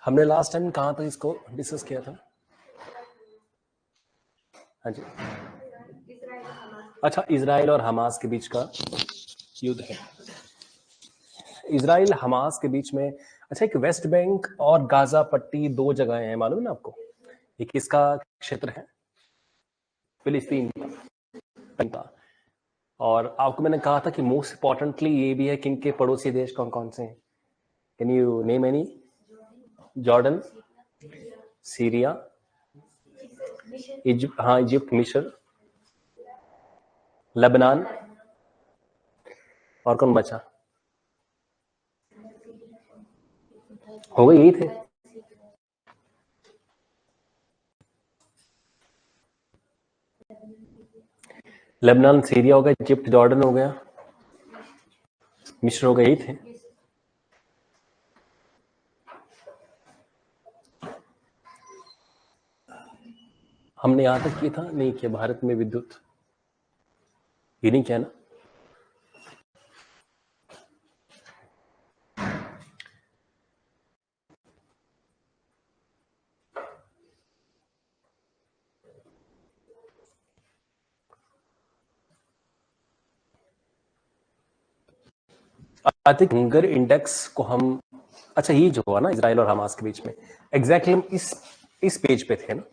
हमने last time कहाँ तक इसको डिस्कस किया था? हाँ जी, अच्छा, इजराइल और हमास के बीच का युद्ध है। इजराइल हमास के बीच में, अच्छा, एक वेस्ट बैंक और गाजा पट्टी दो जगह हैं, मालूम है ना आपको? एक किसका क्षेत्र है? फिलिस्तीन का। और आपको मैंने कहा था कि मोस्ट इंपॉर्टेंटली ये भी है कि इनके पड़ोसी देश कौन कौन से हैं? Can you name any? Jordan, Syria, Egypt, हाँ इजिप्ट, मिस्र, लेबनान, और कौन बचा? हो गए, यही थे। लेबनान, सीरिया हो गया, इजिप्ट, जॉर्डन हो गया, मिस्र हो गए, यही थे। हमने यहां तक किया था, नहीं किया भारत में विद्युत, ये नहीं किया ना? आई थिंक हंगर इंडेक्स को हम, अच्छा ये जो हुआ ना इजराइल और हमास के बीच में, एग्जैक्टली हम इस पेज पे थे ना।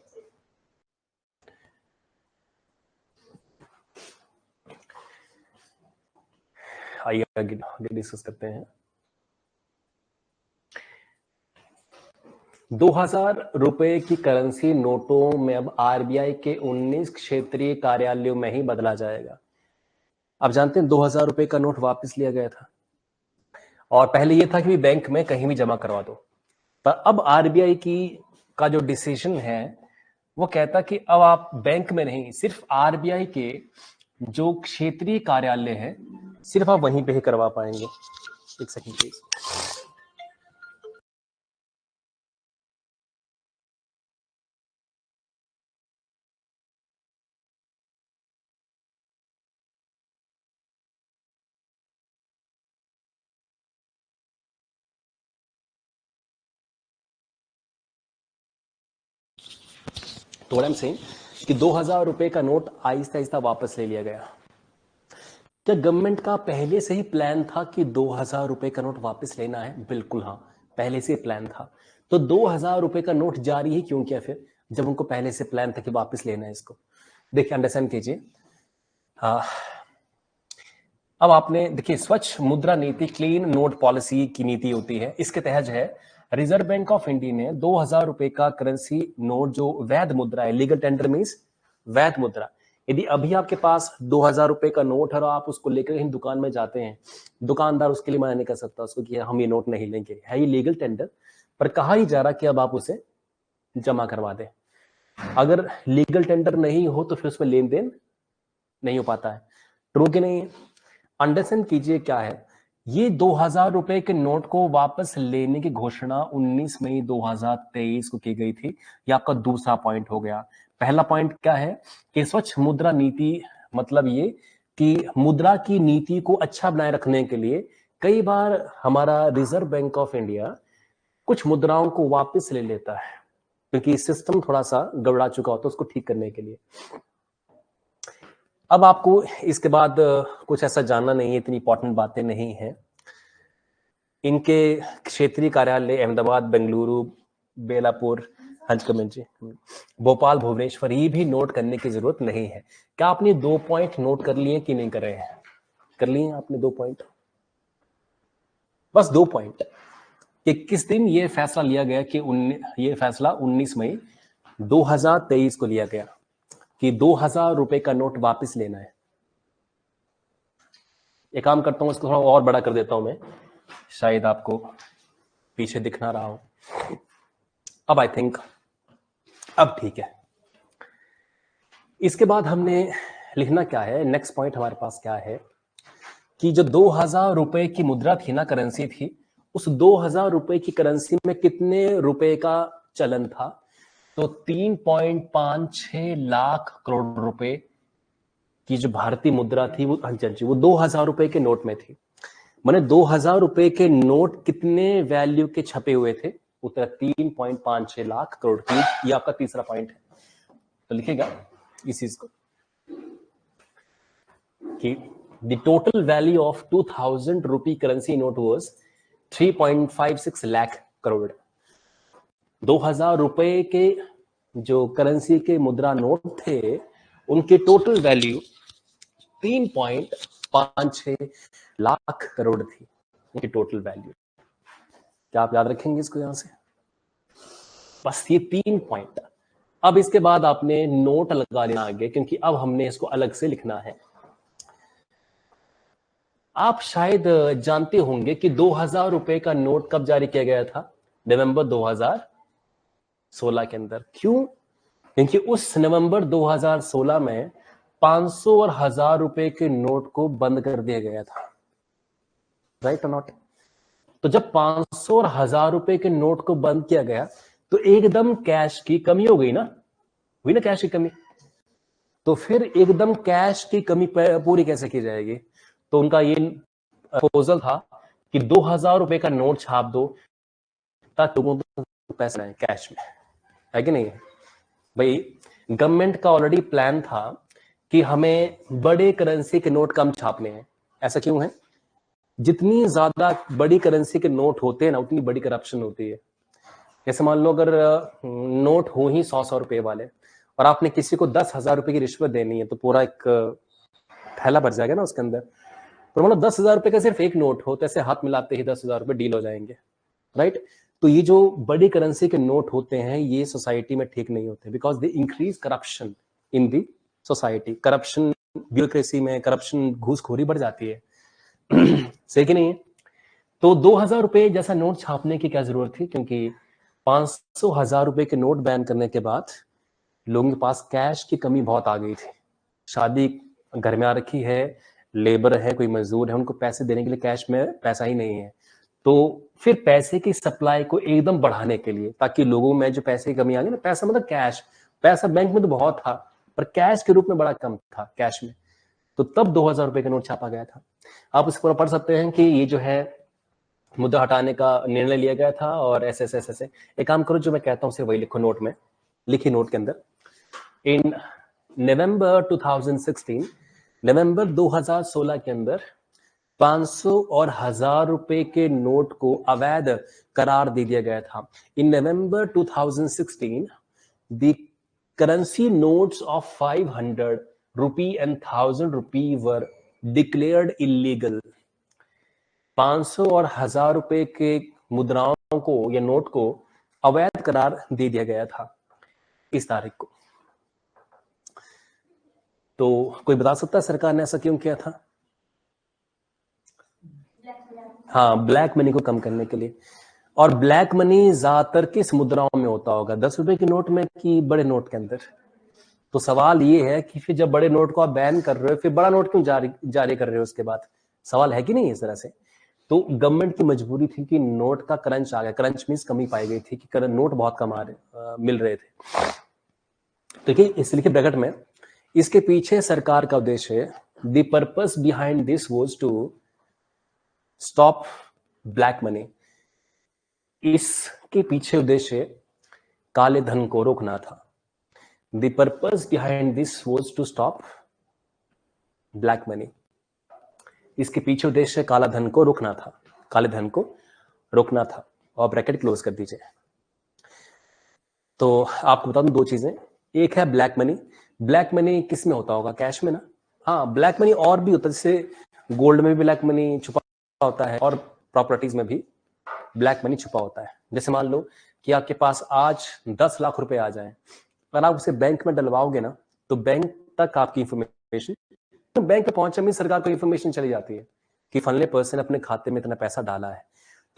आइए आगे डिस्कस करते हैं। 2000 रुपए की करेंसी नोटों में अब आरबीआई के 19 क्षेत्रीय कार्यालयों में ही बदला जाएगा। आप जानते हैं 2000 रुपए का नोट वापस लिया गया था, और पहले यह था कि बैंक में कहीं भी जमा करवा दो, पर अब आरबीआई का जो डिसीजन है वो कहता कि अब आप बैंक में नहीं, सिर्फ आरबीआई के जो क्षेत्रीय कार्यालय है सिर्फ आप वहीं पे ही करवा पाएंगे। एक सेकंड प्लीज। तो व्हाट आई एम सेइंग कि 2000 रुपए का नोट आहिस्ता आहिस्ता वापस ले लिया गया। क्या गवर्नमेंट का पहले से ही प्लान था कि 2000 रुपए का नोट वापस लेना है? बिल्कुल हाँ, पहले से प्लान था। तो 2000 रुपए का नोट जारी ही क्यों किया फिर, जब उनको पहले से प्लान था कि वापस लेना है इसको? देखिए, अंडरस्टैंड कीजिए। अब आपने देखिए, स्वच्छ मुद्रा नीति, क्लीन नोट पॉलिसी की नीति होती है। इसके तहत है रिजर्व बैंक ऑफ इंडिया ने 2000 रुपए का करेंसी नोट जो वैध मुद्रा है, लीगल टेंडर मीन्स वैध मुद्रा, यदि अभी आपके पास 2000 रुपए का नोट है और आप उसको लेकर कहीं दुकान में जाते हैं, दुकानदार उसके लिए मना नहीं कर सकता उसको कि हम ये नोट नहीं लेंगे, है ये लीगल टेंडर, पर कहा ही जा रहा कि अब आप उसे जमा करवा दें। अगर लीगल टेंडर नहीं हो तो फिर उसमें लेन देन नहीं हो पाता है, ट्रू कि नहीं? अंडरस्टैंड कीजिए क्या है ये 2000 रुपए के नोट को वापस लेने की घोषणा 19 मई 2023 को की गई थी। ये आपका दूसरा पॉइंट हो गया। पहला पॉइंट क्या है कि स्वच्छ मुद्रा नीति, मतलब ये कि मुद्रा की नीति को अच्छा बनाए रखने के लिए कई बार हमारा रिजर्व बैंक ऑफ इंडिया कुछ मुद्राओं को वापस ले लेता है, क्योंकि सिस्टम थोड़ा सा गड़बड़ा चुका होता है, उसको ठीक करने के लिए। अब आपको इसके बाद कुछ ऐसा जानना नहीं है, इतनी इंपॉर्टेंट बातें नहीं है। इनके क्षेत्रीय कार्यालय अहमदाबाद, बेंगलुरु, बेलापुर, जी, भोपाल, भुवनेश्वर, ये भी नोट करने की जरूरत नहीं है। क्या आपने 2 पॉइंट नोट कर लिए कि नहीं कर रहे हैं? कर लिए आपने 2 पॉइंट, बस 2 पॉइंट कि किस दिन ये फैसला लिया गया कि ये फैसला 19 मई 2023 को लिया गया कि 2000 रुपए का नोट वापस लेना है। एक काम करता हूं, इसको थोड़ा और बड़ा कर देता हूं मैं। शायद आपको पीछे दिख ना रहा हो। अब आई थिंक अब ठीक है। इसके बाद हमने लिखना क्या है, नेक्स्ट पॉइंट हमारे पास क्या है कि जो 2000 रुपए की मुद्रा थी ना, करेंसी थी, उस 2000 रुपए की करेंसी में कितने रुपए का चलन था? तो 3.56 लाख करोड़ रुपए की जो भारतीय मुद्रा थी वो, हाँ जी, वो 2000 रुपए के नोट में थी। माने 2000 रुपए के नोट कितने वैल्यू के छपे हुए थे? उत्तर 3.56 लाख करोड़ की। ये आपका तीसरा पॉइंट है, तो लिखेगा इस चीज को कि the total value of 2000 rupee currency note was 3.56 lakh crore. 2000 रुपए के जो करेंसी के मुद्रा नोट थे उनके टोटल वैल्यू 3.56 लाख करोड़ थी, उनकी टोटल वैल्यू। क्या आप याद रखेंगे इसको यहां से? बस ये 3 पॉइंट। अब इसके बाद आपने नोट लगा लेना आगे, क्योंकि अब हमने इसको अलग से लिखना है। आप शायद जानते होंगे कि 2000 रुपए का नोट कब जारी किया गया था? नवंबर 2016 के अंदर। क्यों? क्योंकि उस नवंबर 2016 में 500 और 1000 रुपए के नोट को बंद कर दिया गया था। राइट और नॉट? तो जब 500 और 1000 रुपए के नोट को बंद किया गया तो एकदम कैश की कमी हो गई ना, हुई ना कैश की कमी। तो फिर एकदम कैश की कमी पूरी कैसे की जाएगी? तो उनका ये प्रपोजल था कि 2000 रुपए का नोट छाप दो ताकि लोगों को पैसे आए कैश में, है कि नहीं? भाई गवर्नमेंट का ऑलरेडी प्लान था कि हमें बड़े करेंसी के नोट कम छापने हैं। ऐसा क्यों है? जितनी ज्यादा बड़ी करेंसी के नोट होते हैं ना, उतनी बड़ी करप्शन होती है। जैसे मान लो अगर नोट हो ही 100 रुपए वाले और आपने किसी को 10,000 रुपए की रिश्वत देनी है, तो पूरा एक थैला भर जाएगा ना उसके अंदर। तो मतलब 10,000 रुपए का सिर्फ एक नोट हो तो ऐसे हाथ मिलाते ही 10,000 रुपए डील हो जाएंगे। राइट? तो ये जो बड़ी करेंसी के नोट होते हैं ये सोसाइटी में ठीक नहीं होते, because they increase corruption in the society. Corruption, bureaucracy में करप्शन, घूसखोरी बढ़ जाती है। सही कि नहीं है? तो 2000 रुपए जैसा नोट छापने की क्या जरूरत थी? क्योंकि 500 1000 रुपए के नोट बैन करने के बाद लोगों के पास कैश की कमी बहुत आ गई थी। शादी घर में आ रखी है, लेबर है, कोई मजदूर है, उनको पैसे देने के लिए कैश में पैसा ही नहीं है। तो फिर पैसे की सप्लाई को एकदम बढ़ाने के लिए, ताकि लोगों में जो पैसे की कमी आ गई ना, पैसा मतलब कैश, पैसा बैंक में तो बहुत था पर कैश के रूप में बड़ा कम था कैश में, तो तब 2000 रुपए का नोट छापा गया था। आप इस पर पढ़ सकते हैं कि ये जो है मुद्दा हटाने का निर्णय लिया गया था और ऐसे ऐसे ऐसे। एक काम करो, जो मैं कहता हूँ सिर्फ वही लिखो नोट में, लिखिए नोट के अंदर। इन नवंबर 2016, नवंबर 2016 के अंदर 500 और 1000 रुपए के नोट को अवैध करार दे दिया गया था। इन नवंबर 2016 the currency notes of 500 rupee and 1000 rupee were declared illegal। 500 और 1000 रुपए के मुद्राओं को या नोट को अवैध करार दे दिया गया था इस तारीख को। तो कोई बता सकता है सरकार ने ऐसा क्यों किया था? हाँ, ब्लैक मनी को कम करने के लिए। और ब्लैक मनी ज्यादातर किस मुद्राओं में होता होगा? 10 रुपए के नोट में कि बड़े नोट के अंदर? तो सवाल ये है कि फिर जब बड़े नोट को आप बैन कर रहे हो, फिर बड़ा नोट क्यों जारी कर रहे हो उसके बाद? सवाल है कि नहीं इस तरह से? तो गवर्नमेंट की मजबूरी थी कि नोट का क्रंच आ गया। क्रंच मींस कमी पाई गई थी कि नोट बहुत कम मिल रहे थे। देखिए इस लिखे ब्रैकेट में, इसके पीछे सरकार का उद्देश्य है, the purpose behind this was to stop black money. इसके पीछे उद्देश्य काले धन को रोकना था। The purpose behind this was to stop black money. इसके पीछे उद्देश्य काला धन को रोकना था, काले धन को रोकना था। और ब्रैकेट क्लोज कर दीजिए। तो आपको बता दूं दो चीजें। एक है ब्लैक मनी। ब्लैक मनी किस में होता होगा? कैश में ना। हाँ, ब्लैक मनी और भी होता है, जैसे गोल्ड में भी ब्लैक मनी छुपा होता है और प्रॉपर्टीज में भी ब्लैक मनी छुपा होता है। जैसे मान लो कि आपके पास आज 10 लाख रुपए आ जाए, अगर आप उसे बैंक में डलवाओगे ना, तो बैंक तक आपकी इंफॉर्मेशन, बैंक पे पहुंचने में सरकार को इंफॉर्मेशन चली जाती है कि फलने पर्सन अपने खाते में इतना पैसा डाला है,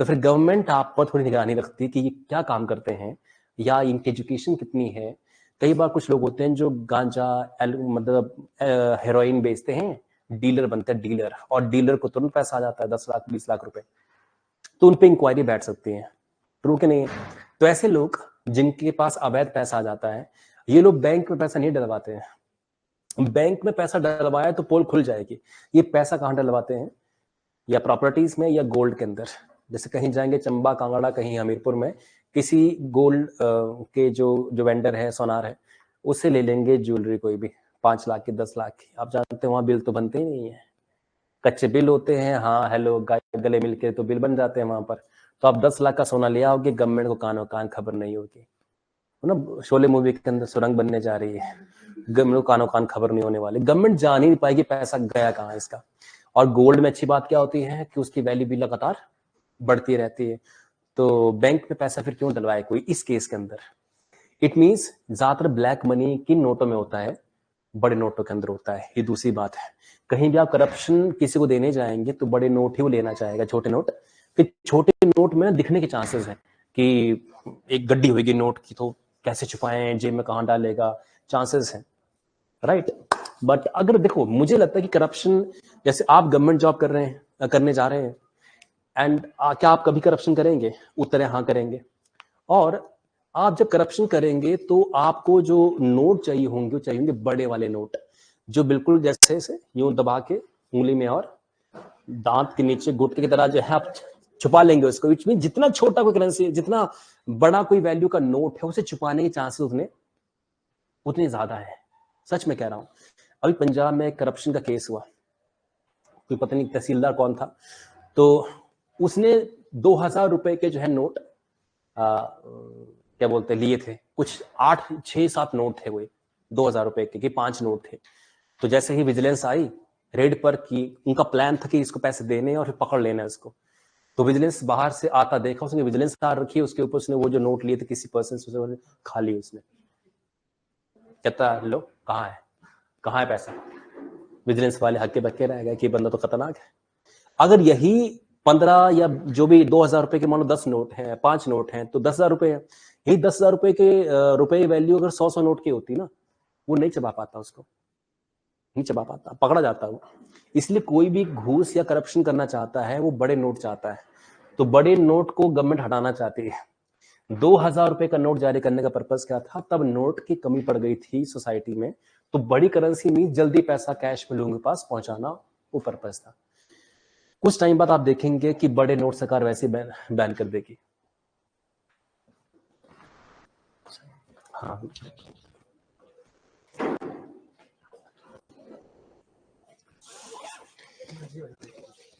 तो फिर गवर्नमेंट आप पर थोड़ी निगरानी रखती है कि ये क्या काम करते हैं या इनकी एजुकेशन कितनी है। कई बार कुछ लोग होते हैं जो गांजा मतलब हेरोइन बेचते हैं, डीलर बनते हैं डीलर, और डीलर को तुरंत पैसा आ जाता है 10 लाख 20 लाख रुपए, तो उन पे इंक्वायरी बैठ सकती है। ट्रू कि नहीं? तो ऐसे लोग जिनके पास अवैध पैसा आ जाता है, ये लोग बैंक में पैसा नहीं डलवाते हैं। बैंक में पैसा डलवाया तो पोल खुल जाएगी। ये पैसा कहाँ डलवाते हैं? या प्रॉपर्टीज में या गोल्ड के अंदर। जैसे कहीं जाएंगे चंबा कांगड़ा, कहीं हमीरपुर में किसी गोल्ड के जो वेंडर है, सोनार है, उससे ले लेंगे ज्वेलरी कोई भी 5 लाख की 10 लाख की। आप जानते हैं वहां बिल तो बनते ही नहीं है, कच्चे बिल होते हैं। हाँ हेलो गले मिलके तो बिल बन जाते हैं वहां पर। तो आप 10 लाख का सोना ले आओगे, गवर्नमेंट को कानो कान खबर नहीं होगी ना। शोले मूवी के अंदर सुरंग बनने जा रही है, गवर्नमेंट को कानो कान खबर नहीं होने वाली, गवर्नमेंट जान ही नहीं पाएगी पैसा गया कहाँ इसका। और गोल्ड में अच्छी बात क्या होती है कि उसकी वैल्यू भी लगातार बढ़ती रहती है। तो बैंक में पैसा फिर क्यों डलवाए कोई इस केस के अंदर? इट मींस ज्यादातर ब्लैक मनी किन नोटों में होता है? बड़े नोटों के अंदर होता है। ये दूसरी बात है, कहीं भी आप करप्शन किसी को देने जाएंगे तो बड़े नोट ही वो लेना चाहेगा, छोटे नोट। कि छोटे नोट में दिखने के चांसेस है कि एक गड्डी होगी नोट की, तो कैसे छुपाएं, जेब में कहाँ डालेगा, चांसेस है, राइट। बट अगर देखो, मुझे लगता है कि करप्शन, जैसे आप गवर्नमेंट जॉब कर रहे हैं, करने जा रहे हैं, एंड क्या आप कभी करप्शन करेंगे? उत्तर है हाँ करेंगे। और आप जब करप्शन करेंगे तो आपको जो नोट चाहिए होंगे, वो चाहिए होंगे बड़े वाले नोट, जो बिल्कुल जैसे से यूं दबा के उंगली में और दांत के नीचे गुटके की तरह जो है आप छुपा लेंगे उसको। विच मीन जितना छोटा कोई करेंसी, जितना बड़ा कोई वैल्यू का नोट है, उसे छुपाने के चांसेस उतने ज्यादा है। सच में कह रहा हूं। अभी पंजाब में करप्शन का केस हुआ, कोई पता नहीं तहसीलदार कौन था, तो उसने 2000 रुपए के जो है नोट क्या बोलते लिए थे, कुछ 8 6 7 नोट थे, वो 2000 रुपए के 5 नोट थे। तो जैसे ही विजिलेंस आई रेड पर, की उनका प्लान था कि इसको पैसे देने और फिर पकड़ लेना है इसको। तो विजिलेंस बाहर से आता देखा, उसने विजिलेंस कार रखी, उसके ऊपर उसने वो जो नोट लिए थे किसी पर्सन से खा ली उसने। कहता लो कहाँ है पैसा? विजिलेंस वाले हक्के बक्के रह गए कि बंदा तो खतरनाक है। अगर यही 15 या जो भी 2000 रुपए के मान लो 10 नोट हैं, 5 नोट हैं, तो 10,000 रुपए है। यही 10,000 रुपए के रुपए वैल्यू अगर 100 नोट की होती ना, वो नहीं चबा पाता, उसको नहीं चबा पाता, पकड़ा जाता वो। इसलिए कोई भी घूस या करप्शन करना चाहता है, वो बड़े नोट चाहता है। तो बड़े नोट को गवर्नमेंट हटाना चाहती है। 2000 रुपए का नोट जारी करने का पर्पस क्या था? तब नोट की कमी पड़ गई थी सोसाइटी में, तो बड़ी करेंसी में जल्दी पैसा कैश में लोगों के पास पहुंचाना वो पर्पस था। कुछ टाइम बाद आप देखेंगे कि बड़े नोट सरकार वैसे बैन कर देगी। हाँ,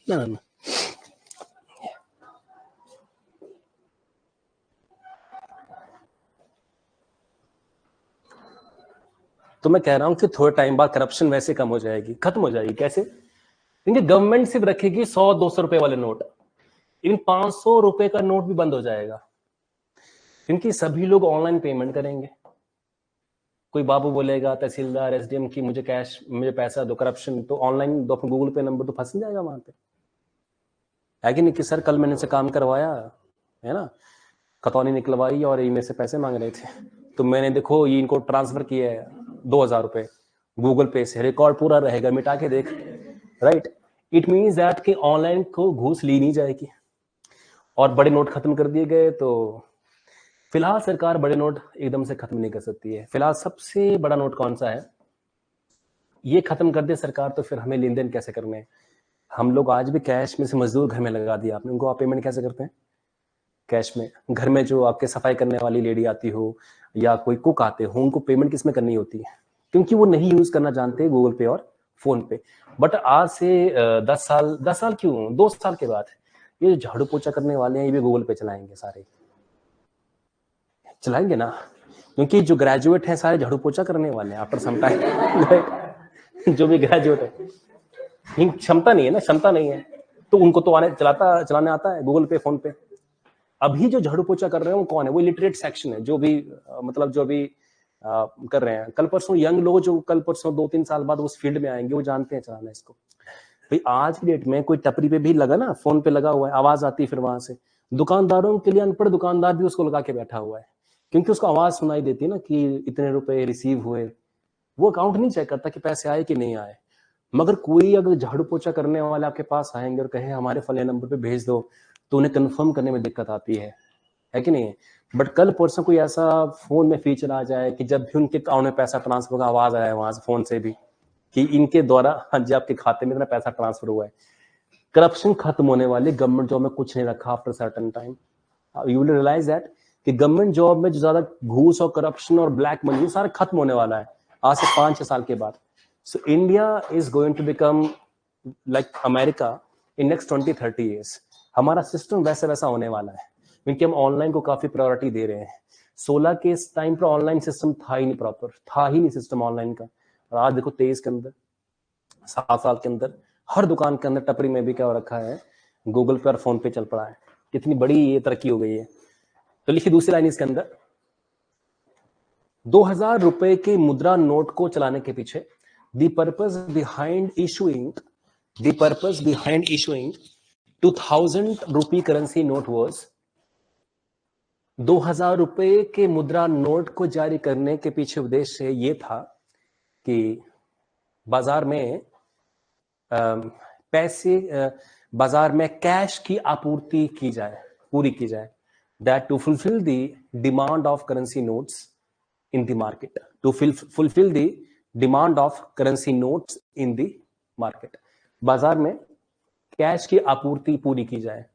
ना तो मैं कह रहा हूं कि थोड़े टाइम बाद करप्शन वैसे कम हो जाएगी, खत्म हो जाएगी। कैसे? क्योंकि गवर्नमेंट सिर्फ रखेगी 100-200 रुपए वाले नोट, इन 500 रुपए का नोट भी बंद हो जाएगा, क्योंकि सभी लोग ऑनलाइन पेमेंट करेंगे। कोई बाबू बोलेगा तहसीलदार एसडीएम की मुझे कैश, मुझे पैसा दो, करप्शन, तो ऑनलाइन दो, गूगल पे नंबर, तो फंस जाएगा वहां पे, है कि नहीं? कि सर कल मैंने से काम करवाया है ना, खतौनी निकलवाई और इनमें से पैसे मांग रहे थे, तो मैंने देखो ये इनको ट्रांसफर किया है 2000 रुपए गूगल पे से, रिकॉर्ड पूरा रहेगा, मिटा के देख, राइट। इट मीन्स दैट कि ऑनलाइन को घूस ली नहीं जाएगी। और बड़े नोट खत्म कर दिए गए, तो फिलहाल सरकार बड़े नोट एकदम से खत्म नहीं कर सकती है। फिलहाल सबसे बड़ा नोट कौन सा है? ये खत्म कर दे सरकार, तो फिर हमें लेन देन कैसे करने हैं? हम लोग आज भी कैश में से, मजदूर घर में लगा दिया आपने, उनको आप पेमेंट कैसे करते हैं? कैश में। घर में जो आपके सफाई करने वाली लेडी आती हो या कोई कुक आते हो, उनको पेमेंट किस में करनी होती है? क्योंकि वो नहीं यूज करना जानते गूगल पे और फोन पे। बट आज से 10 साल क्यों, 2 साल के बाद ये झाड़ू पोछा करने वाले हैं, ये भी गूगल पे चलाएंगे, सारे चलाएंगे ना, क्योंकि जो ग्रेजुएट हैं सारे झाड़ू पोछा करने वाले हैं आफ्टर सम टाइम। जो भी ग्रेजुएट है, क्षमता नहीं है ना, क्षमता नहीं है, तो उनको तो चलाने आता है गूगल पे, फोन पे। अभी जो झाड़ू पोछा कर रहे हैं वो कौन है? वो इलिटरेट सेक्शन है, जो भी मतलब जो भी कर रहे हैं। कल परसों यंग लोग जो कल परसों 2-3 साल बाद उस फील्ड में आएंगे, वो जानते हैं चलाना इसको। भाई आज की डेट में कोई टपरी पे भी लगा ना, फोन पे लगा हुआ है, आवाज आती है फिर वहां से, दुकानदारों के लिए अनपढ़ दुकानदार भी उसको लगा के बैठा हुआ है, क्योंकि उसको आवाज सुनाई देती है ना कि इतने रुपए रिसीव हुए। वो अकाउंट नहीं चेक करता कि पैसे आए कि नहीं आए। मगर कोई अगर झाड़ू पोछा करने वाले आपके पास आएंगे और कहे हमारे फलाने नंबर पे भेज दो, तो उन्हें कंफर्म करने में दिक्कत आती है कि नहीं? बट कल परसों कोई ऐसा फोन में फीचर आ जाए कि जब भी उनके अकाउंट में पैसा ट्रांसफर होगा, आवाज आए वहां से फोन से भी कि इनके द्वारा हाँ जी आपके खाते में इतना पैसा ट्रांसफर हुआ है। करप्शन खत्म होने वाली, गवर्नमेंट जॉब में कुछ नहीं रखा after certain time. You will realize that कि गवर्नमेंट जॉब में जो ज्यादा घूस और करप्शन और ब्लैक मनी सारा खत्म होने वाला है आज से 5-6 साल के बाद। So India is going to become like America in next 20-30 years. हमारा सिस्टम वैसे वैसा होने वाला है, क्योंकि हम ऑनलाइन को काफी प्रायोरिटी दे रहे हैं। 16 के इस टाइम पर ऑनलाइन सिस्टम था ही नहीं, प्रॉपर था ही नहीं सिस्टम ऑनलाइन का। और आज देखो 23 के अंदर, 7 साल के अंदर हर दुकान के अंदर टपरी में भी क्या हो रखा है, गूगल पे और फोन पे चल पड़ा है। कितनी बड़ी ये तरक्की हो गई है। तो लिखिए दूसरी लाइन इसके अंदर, 2000 रुपए के मुद्रा नोट को चलाने के पीछे the purpose behind issuing 2000 rupee currency note was, 2000 रुपए के मुद्रा नोट को जारी करने के पीछे उद्देश्य ये था कि बाजार में बाजार में कैश की आपूर्ति की जाए, पूरी की जाए। That to fulfill the demand of currency notes in the market, to fulfill the demand of currency notes in the market. बाजार में कैश की आपूर्ति पूरी की जाए,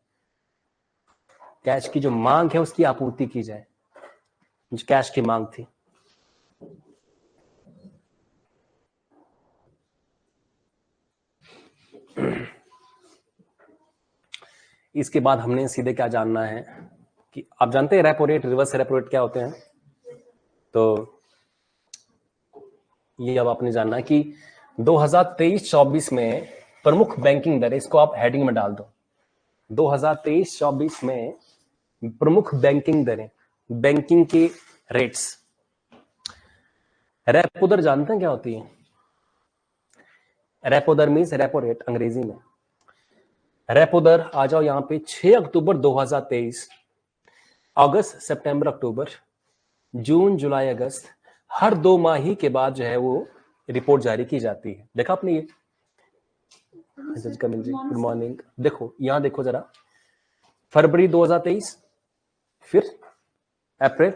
कैश की जो मांग है उसकी आपूर्ति की जाए, जो कैश की मांग थी। इसके बाद हमने सीधे क्या जानना है कि आप जानते हैं repo rate, reverse repo rate क्या होते हैं। तो ये अब आपने जानना है कि 2023-24 में प्रमुख बैंकिंग दरें, इसको आप हेडिंग में डाल दो, 2023-24 में प्रमुख बैंकिंग दरें, बैंकिंग के रेट्स। रेपो दर जानते हैं क्या होती है? रेपो दर मीन्स रेपो रेट अंग्रेजी में। रेपो दर आ जाओ यहां पे 6 अक्टूबर 2023, अगस्त सितंबर अक्टूबर, जून जुलाई अगस्त, हर 2 माही के बाद जो है वो रिपोर्ट जारी की जाती है। देखा आपने ये? Good morning. देखो यहां देखो जरा, फरवरी 2023, फिर अप्रैल,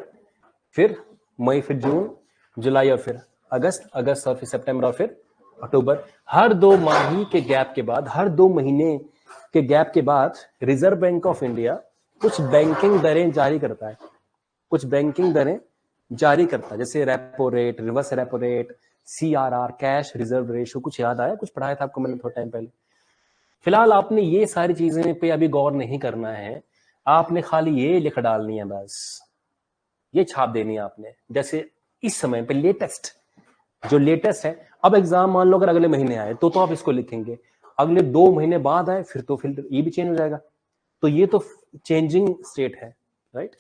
फिर मई, फिर जून, जुलाई और फिर अगस्त, अगस्त और फिर सितंबर और फिर अक्टूबर। हर 2 माही के गैप के बाद, हर 2 महीने के गैप के बाद रिजर्व बैंक ऑफ इंडिया कुछ बैंकिंग दरें जारी करता है, कुछ बैंकिंग दरें जारी करता है, जैसे repo rate, reverse repo rate, CRR, cash reserve ratio. कुछ याद आया? कुछ पढ़ाया था आपको मैंने थोड़ा टाइम पहले। फिलहाल आपने ये सारी चीजें पे अभी गौर नहीं करना है, आपने खाली ये लिख डालनी है, बस ये छाप देनी है आपने। जैसे इस समय पे लेटेस्ट, जो लेटेस्ट है, अब एग्जाम मान लो अगर अगले महीने आए तो आप इसको लिखेंगे, अगले 2 महीने बाद आए फिर ये भी चेंज हो जाएगा। तो ये तो चेंजिंग स्टेट है, right?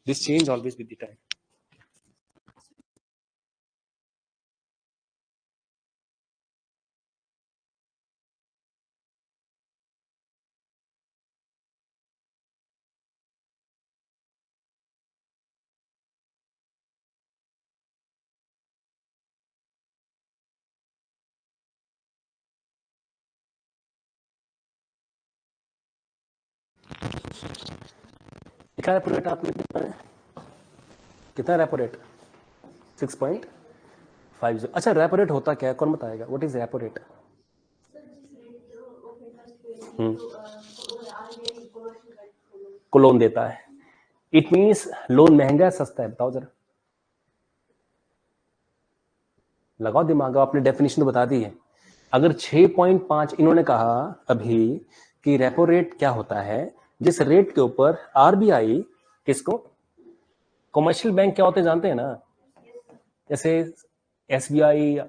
This change always with the time. लिखा रेपो रेट आपने कितना रेपो रेट? 6.50। अच्छा रेपो रेट होता क्या है, कौन बताएगा? What is repo rate? को लोन देता है, इट मीन्स लोन महंगा है सस्ता है? बताओ जरा, लगाओ दिमाग। आपने डेफिनेशन तो बता दी है। अगर 6.5 इन्होंने कहा अभी कि रेपो रेट क्या होता है, जिस रेट के ऊपर आरबीआई किसको, कमर्शियल बैंक क्या होते हैं जानते हैं ना, जैसे एसबीआई,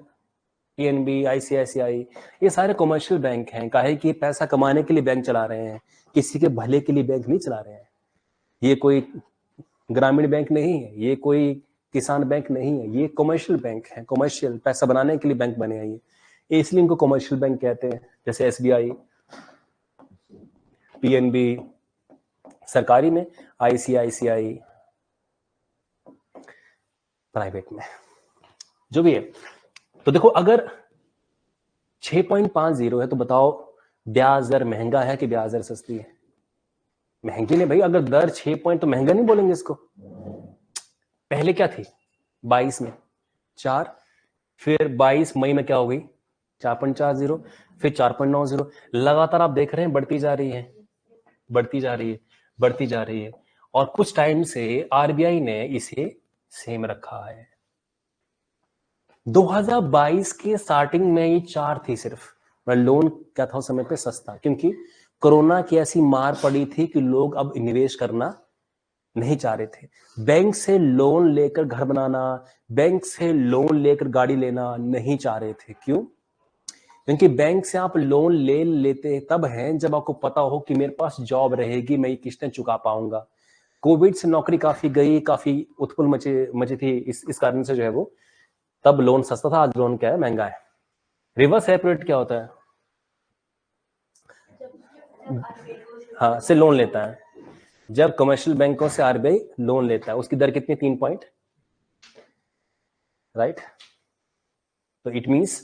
पीएनबी, आईसीआईसीआई, ये सारे कमर्शियल बैंक हैं। काहे कि पैसा कमाने के लिए बैंक चला रहे हैं, किसी के भले के लिए बैंक नहीं चला रहे हैं। ये कोई ग्रामीण बैंक नहीं है, ये कोई किसान बैंक नहीं है, ये कमर्शियल बैंक है। कमर्शियल पैसा बनाने के लिए बैंक बने हैं ये। इसलिए इनको कमर्शियल बैंक कहते हैं, जैसे SBI, PNB, सरकारी में ICICI, प्राइवेट में, जो भी है। तो देखो अगर 6.50 है तो बताओ ब्याज दर महंगा है कि ब्याज दर सस्ती है? महंगी नहीं भाई, अगर दर 6 पॉइंट तो महंगा नहीं बोलेंगे इसको। पहले क्या थी 22 में 4, फिर 22 मई में क्या हो गई 4.40, फिर 4.90, लगातार आप देख रहे हैं बढ़ती जा रही है, बढ़ती जा रही है, बढ़ती जा रही है। और कुछ टाइम से RBI ने इसे सेम रखा है। 2022 के स्टार्टिंग में ये 4 थी सिर्फ, लोन क्या था उस समय पे सस्ता, क्योंकि कोरोना की ऐसी मार पड़ी थी कि लोग अब निवेश करना नहीं चाह रहे थे। बैंक से लोन लेकर घर बनाना, बैंक से लोन लेकर गाड़ी लेना नहीं चाह रहे थे। क्यों? क्योंकि बैंक से आप लोन ले लेते तब हैं जब आपको पता हो कि मेरे पास जॉब रहेगी, मैं ये किस्तें चुका पाऊंगा। कोविड से नौकरी काफी गई, काफी उथपुल मची थी इस कारण से जो है वो, तब लोन सस्ता था, आज लोन क्या है महंगा है। रिवर्स रेपो रेट क्या होता है? हाँ, से लोन लेता है। जब कमर्शियल बैंकों से RBI लोन लेता है, उसकी दर कितनी? 3 पॉइंट, राइट। तो इट मीन्स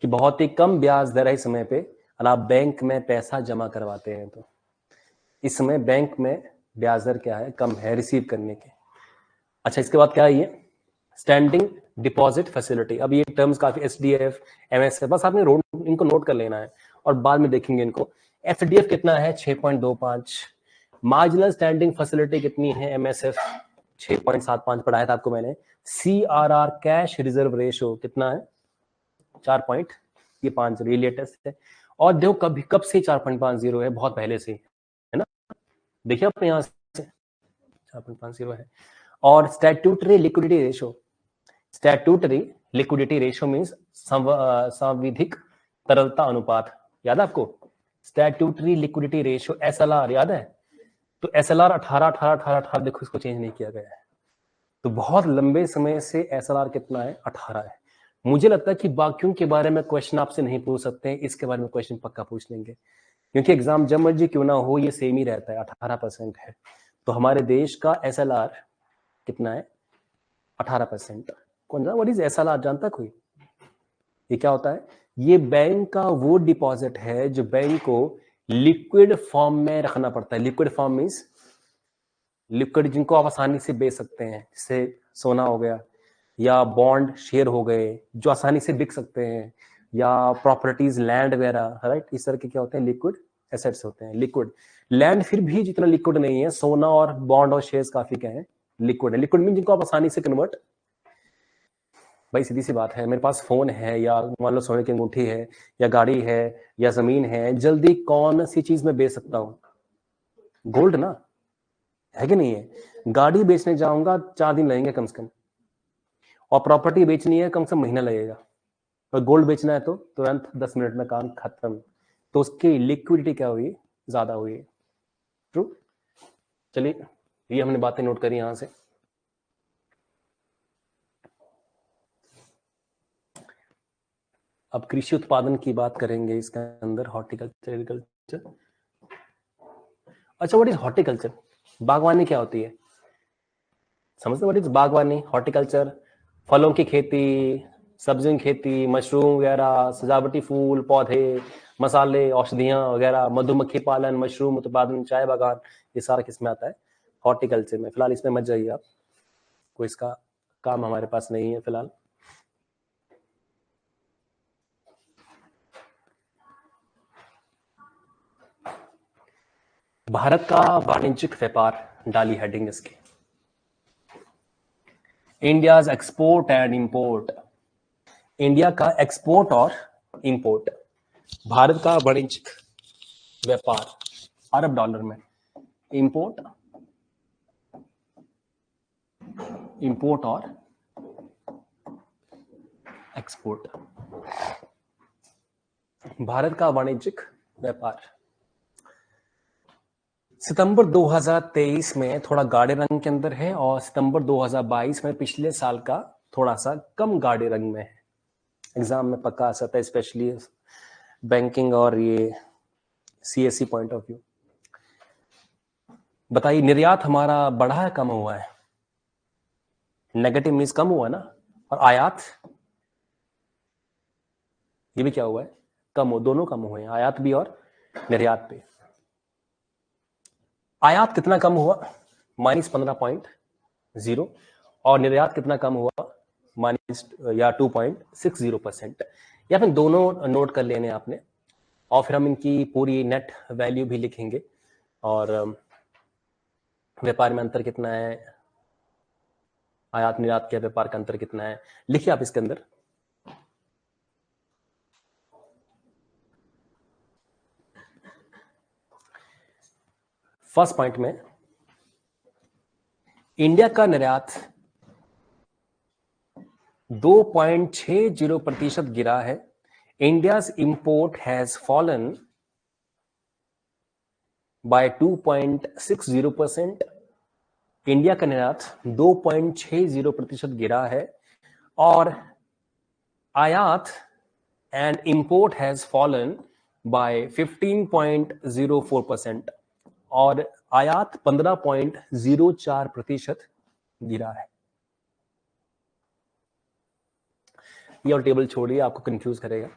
कि बहुत ही कम ब्याज दर है इस समय पे, और आप बैंक में पैसा जमा करवाते हैं तो इस समय बैंक में ब्याज दर क्या है? कम है रिसीव करने के। अच्छा, इसके बाद क्या है ये स्टैंडिंग डिपॉजिट फैसिलिटी। अब ये टर्म्स काफी SDF, MSF, बस आपने इनको नोट कर लेना है और बाद में देखेंगे इनको। FDF कितना है? 6.25। मार्जिनल स्टैंडिंग फैसिलिटी कितनी है? MSF 6.75 पढ़ाया था आपको मैंने। CRR कैश रिजर्व रेशो कितना है? 4.5, ये लेटेस्ट है। और देखो कब से 4.50 है? बहुत पहले से, है ना। देखिए अपने यहां से 4.50 है। और statutory liquidity ratio, statutory liquidity ratio means संविधिक तरलता अनुपात, याद है आपको? स्टैट्यूटरी लिक्विडिटी रेशो SLR याद है? तो SLR 18 देखो, इसको चेंज नहीं किया गया है। तो बहुत लंबे समय से SLR कितना है? 18 है। मुझे लगता है कि बाकियों के बारे में क्वेश्चन आपसे नहीं पूछ सकते हैं, इसके बारे में क्वेश्चन पक्का पूछ लेंगे, क्योंकि एग्जाम जब मर्जी क्यों ना हो ये सेम ही रहता है, 18% है। तो हमारे देश का SLR कितना है? 18%। कौन सा व्हाट इज SLR जानता कोई? ये क्या होता है? ये बैंक का वो डिपॉजिट है जो बैंक को लिक्विड फॉर्म में रखना पड़ता है। लिक्विड फॉर्म मीन्स लिक्विड जिनको आप आसानी से बेच सकते हैं, जैसे सोना हो गया या बॉन्ड शेयर हो गए जो आसानी से बिक सकते हैं, या प्रॉपर्टीज लैंड वगैरह, राइट। इस तरह के क्या होते हैं? लिक्विड एसेट्स होते हैं। लिक्विड लैंड फिर भी जितना लिक्विड नहीं है, सोना और बॉन्ड और शेयर्स काफी क्या है? लिक्विड है। लिक्विड मीन जिनको आप आसानी से कन्वर्ट, भाई सीधी सी बात है, मेरे पास फोन है या मान लो सोने की अंगूठी है या गाड़ी है या जमीन है, जल्दी कौन सी चीज में बेच सकता हूं? गोल्ड ना, है कि नहीं है? गाड़ी बेचने जाऊंगा 4 दिन लगेंगे कम से कम, और प्रॉपर्टी बेचनी है कम से कम महीना लगेगा, और गोल्ड बेचना है तो तुरंत 10 मिनट में काम खत्म। तो उसकी लिक्विडिटी क्या हुई? ज्यादा हुई। ट्रू। चलिए, ये हमने बातें नोट करी यहां से। अब कृषि उत्पादन की बात करेंगे इसके अंदर, हॉर्टिकल्चर, एग्रीकल्चर। अच्छा, व्हाट इज हॉर्टिकल्चर? बागवानी क्या होती है? समझते व्हाट इज बागवानी? हॉर्टिकल्चर फलों की खेती, सब्जियों की खेती, मशरूम वगैरह, सजावटी फूल पौधे, मसाले, औषधियां वगैरह, मधुमक्खी पालन, मशरूम उत्पादन, चाय बागान, ये सारा किसमें आता है? हॉर्टिकल्चर में। फिलहाल इसमें मत जाइए आप, कोई इसका काम हमारे पास नहीं है फिलहाल। भारत का वाणिज्यिक व्यापार, डाली हेडिंग इसकी, India's export and import. India का एक्सपोर्ट और इंपोर्ट, भारत का वाणिज्यिक व्यापार अरब डॉलर में, इंपोर्ट, इंपोर्ट और एक्सपोर्ट। भारत का वाणिज्यिक व्यापार सितंबर 2023 में थोड़ा गाढ़े रंग के अंदर है, और सितंबर 2022 में पिछले साल का थोड़ा सा कम गाढ़े रंग में है। एग्जाम में पक्का आ सकता है, स्पेशली बैंकिंग और ये सीएससी पॉइंट ऑफ व्यू। बताइए, निर्यात हमारा बढ़ा है कम हुआ है? नेगेटिव मीन्स कम हुआ ना, और आयात ये भी क्या हुआ है? कम हो, दोनों कम हुए हैं, आयात भी और निर्यात पे। आयात कितना कम हुआ? -15.0, और निर्यात कितना कम हुआ? -2.60%, या फिर दोनों नोट कर लेने आपने, और फिर हम इनकी पूरी नेट वैल्यू भी लिखेंगे, और व्यापार में अंतर कितना है, आयात निर्यात के व्यापार का अंतर कितना है, लिखिए आप इसके अंदर। फर्स्ट पॉइंट में इंडिया का निर्यात 2.60% गिरा है। India's import has fallen bye 2.60%। India का निर्यात 2.60% गिरा है, और आयात and import has fallen bye 15.04%, और आयात 15.04% गिरा है। ये और टेबल छोड़िए, आपको कंफ्यूज करेगा।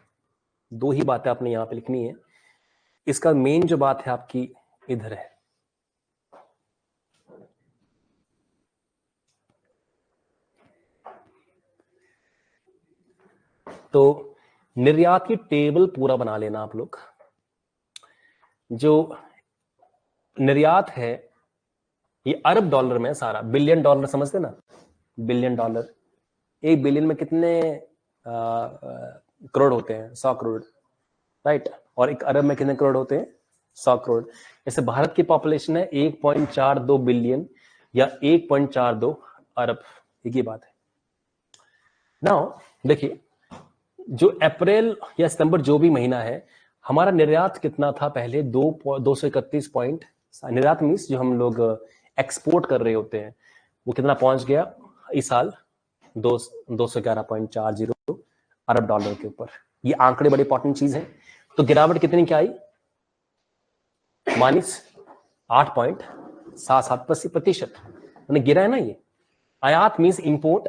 दो ही बातें आपने यहां पे लिखनी है। इसका मेन जो बात है आपकी इधर है। तो निर्यात की टेबल पूरा बना लेना आप लोग। जो निर्यात है ये अरब डॉलर में सारा, बिलियन डॉलर समझते ना, बिलियन डॉलर। एक बिलियन में कितने करोड़ होते हैं? 100 करोड़, राइट। और एक अरब में कितने करोड़ होते हैं? 100 करोड़। जैसे भारत की पॉपुलेशन है 1.42 बिलियन या 1.42 अरब, एक ही बात है। नाउ देखिए, जो अप्रैल या सितंबर जो भी महीना है, हमारा निर्यात कितना था पहले? 231 पॉइंट। निर्यात मीन्स जो हम लोग एक्सपोर्ट कर रहे होते हैं, वो कितना पहुंच गया इस साल? 211.40 अरब डॉलर के ऊपर। ये आंकड़े बड़े इंपॉर्टेंट चीज है। तो गिरावट कितनी क्या आई? -8.77%। मैंने गिरा है ना ये। आयात मीन्स इंपोर्ट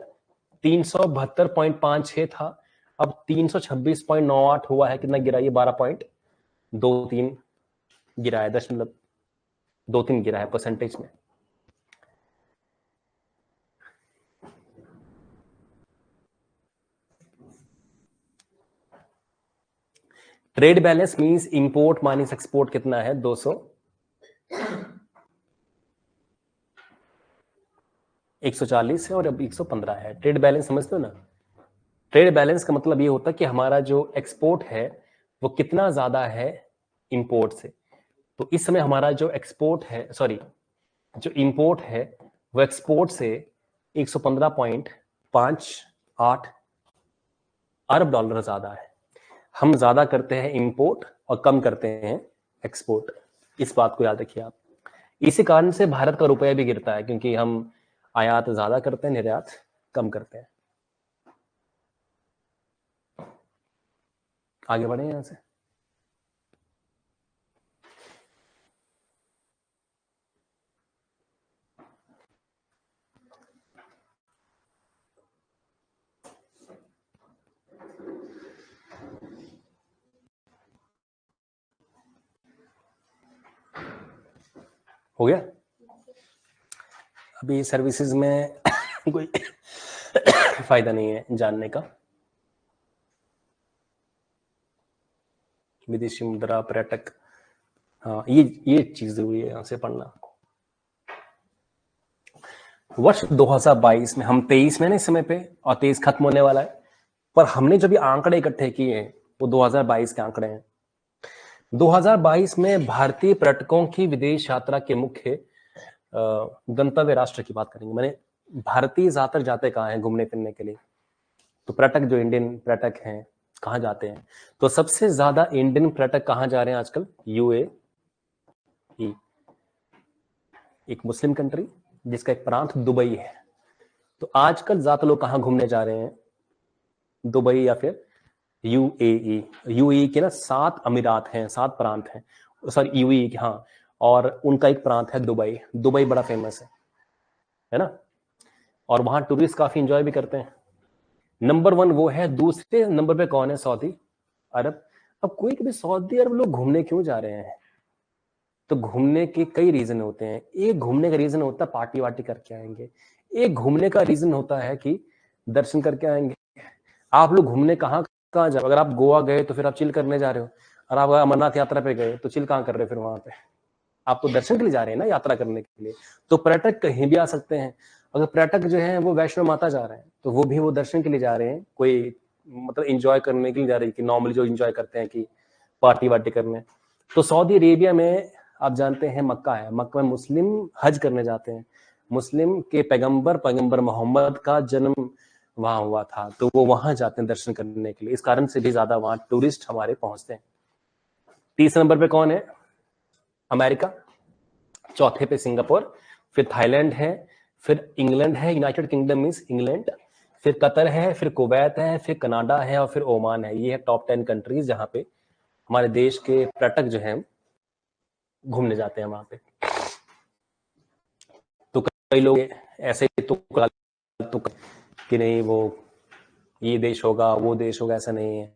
372.56 था, अब 326.98 हुआ है। कितना गिरा? ये 12.23 गिरा है, 0.23 गिरा है परसेंटेज में। Trade balance means import minus export कितना है? 140 है, और अब 115 है। ट्रेड बैलेंस समझते हो ना? ट्रेड बैलेंस का मतलब ये होता है कि हमारा जो एक्सपोर्ट है वो कितना ज्यादा है इंपोर्ट से। तो इस समय हमारा जो एक्सपोर्ट है, सॉरी, जो इंपोर्ट है वो एक्सपोर्ट से 115.58 अरब डॉलर ज्यादा है। हम ज्यादा करते हैं इंपोर्ट और कम करते हैं एक्सपोर्ट। इस बात को याद रखिए आप। इसी कारण से भारत का रुपया भी गिरता है, क्योंकि हम आयात ज्यादा करते हैं, निर्यात कम करते हैं। आगे बढ़े यहां से। हो गया? अभी सर्विसेज में कोई फायदा नहीं है जानने का। विदेशी मुद्रा, पर्यटक, हाँ, ये चीज जरूरी है यहां से पढ़ना। वर्ष 2022 में, हम 23 में ना इस समय पे, और 23 खत्म होने वाला है, पर हमने जो भी आंकड़े इकट्ठे किए हैं वो 2022 के आंकड़े हैं। 2022 में भारतीय पर्यटकों की विदेश यात्रा के मुख्य गंतव्य राष्ट्र की बात करेंगे। मैंने भारतीय ज्यादातर जाते कहाँ हैं घूमने फिरने के लिए? तो पर्यटक, जो इंडियन पर्यटक हैं, कहाँ जाते हैं? तो सबसे ज्यादा इंडियन पर्यटक कहाँ जा रहे हैं आजकल? यूएई, एक मुस्लिम कंट्री जिसका एक प्रांत दुबई है। तो आजकल ज्यादा लोग कहाँ घूमने जा रहे हैं? दुबई या फिर यूएई, यूएई के ना 7 अमीरात हैं, 7 प्रांत हैं, सॉरी यूएई के, हाँ, और उनका एक प्रांत है दुबई। दुबई बड़ा फेमस है ना, और वहां टूरिस्ट काफी एंजॉय भी करते हैं। नंबर 1 वो है। दूसरे नंबर पे कौन है? सऊदी अरब। अब कोई कभी सऊदी अरब लोग घूमने क्यों जा रहे हैं? तो घूमने के कई रीजन होते हैं। एक घूमने का रीजन होता है पार्टी वार्टी करके आएंगे, एक घूमने का रीजन होता है कि दर्शन करके आएंगे। आप लोग घूमने कहाँ कहाँ जाओ? अगर आप गोवा गए तो फिर आप चिल करने जा रहे हो, और आप अमरनाथ यात्रा पे गए तो चिल कहाँ कर रहे हो फिर वहां पे? आप तो दर्शन के लिए जा रहे हैं ना, यात्रा करने के लिए। तो पर्यटक कहीं भी आ सकते हैं। अगर पर्यटक जो है वो वैष्णो माता जा रहे हैं तो वो भी वो दर्शन के लिए जा रहे हैं, कोई मतलब इंजॉय करने के लिए जा रहे हैं, कि नॉर्मली जो इंजॉय करते हैं कि पार्टी वार्टी करने। तो सऊदी अरेबिया में आप जानते हैं मक्का है, मक्का में मुस्लिम हज करने जाते हैं। मुस्लिम के पैगंबर मोहम्मद का जन्म वहां हुआ था, तो वो वहां जाते हैं दर्शन करने के लिए। इस कारण से भी ज्यादा वहां टूरिस्ट हमारे पहुंचते हैं। तीसरे नंबर पे कौन है? अमेरिका। चौथे पे सिंगापुर, फिर थाईलैंड है, फिर इंग्लैंड है, यूनाइटेड किंगडम मींस इंग्लैंड, फिर कतर है, फिर कुवैत है, फिर कनाडा है, और फिर ओमान है। ये है टॉप 10 कंट्रीज जहां पे हमारे देश के पर्यटक जो हैं घूमने जाते हैं वहां पे। तो कई लोग ऐसे ही तो कि नहीं वो ये देश होगा वो देश होगा, ऐसा नहीं है।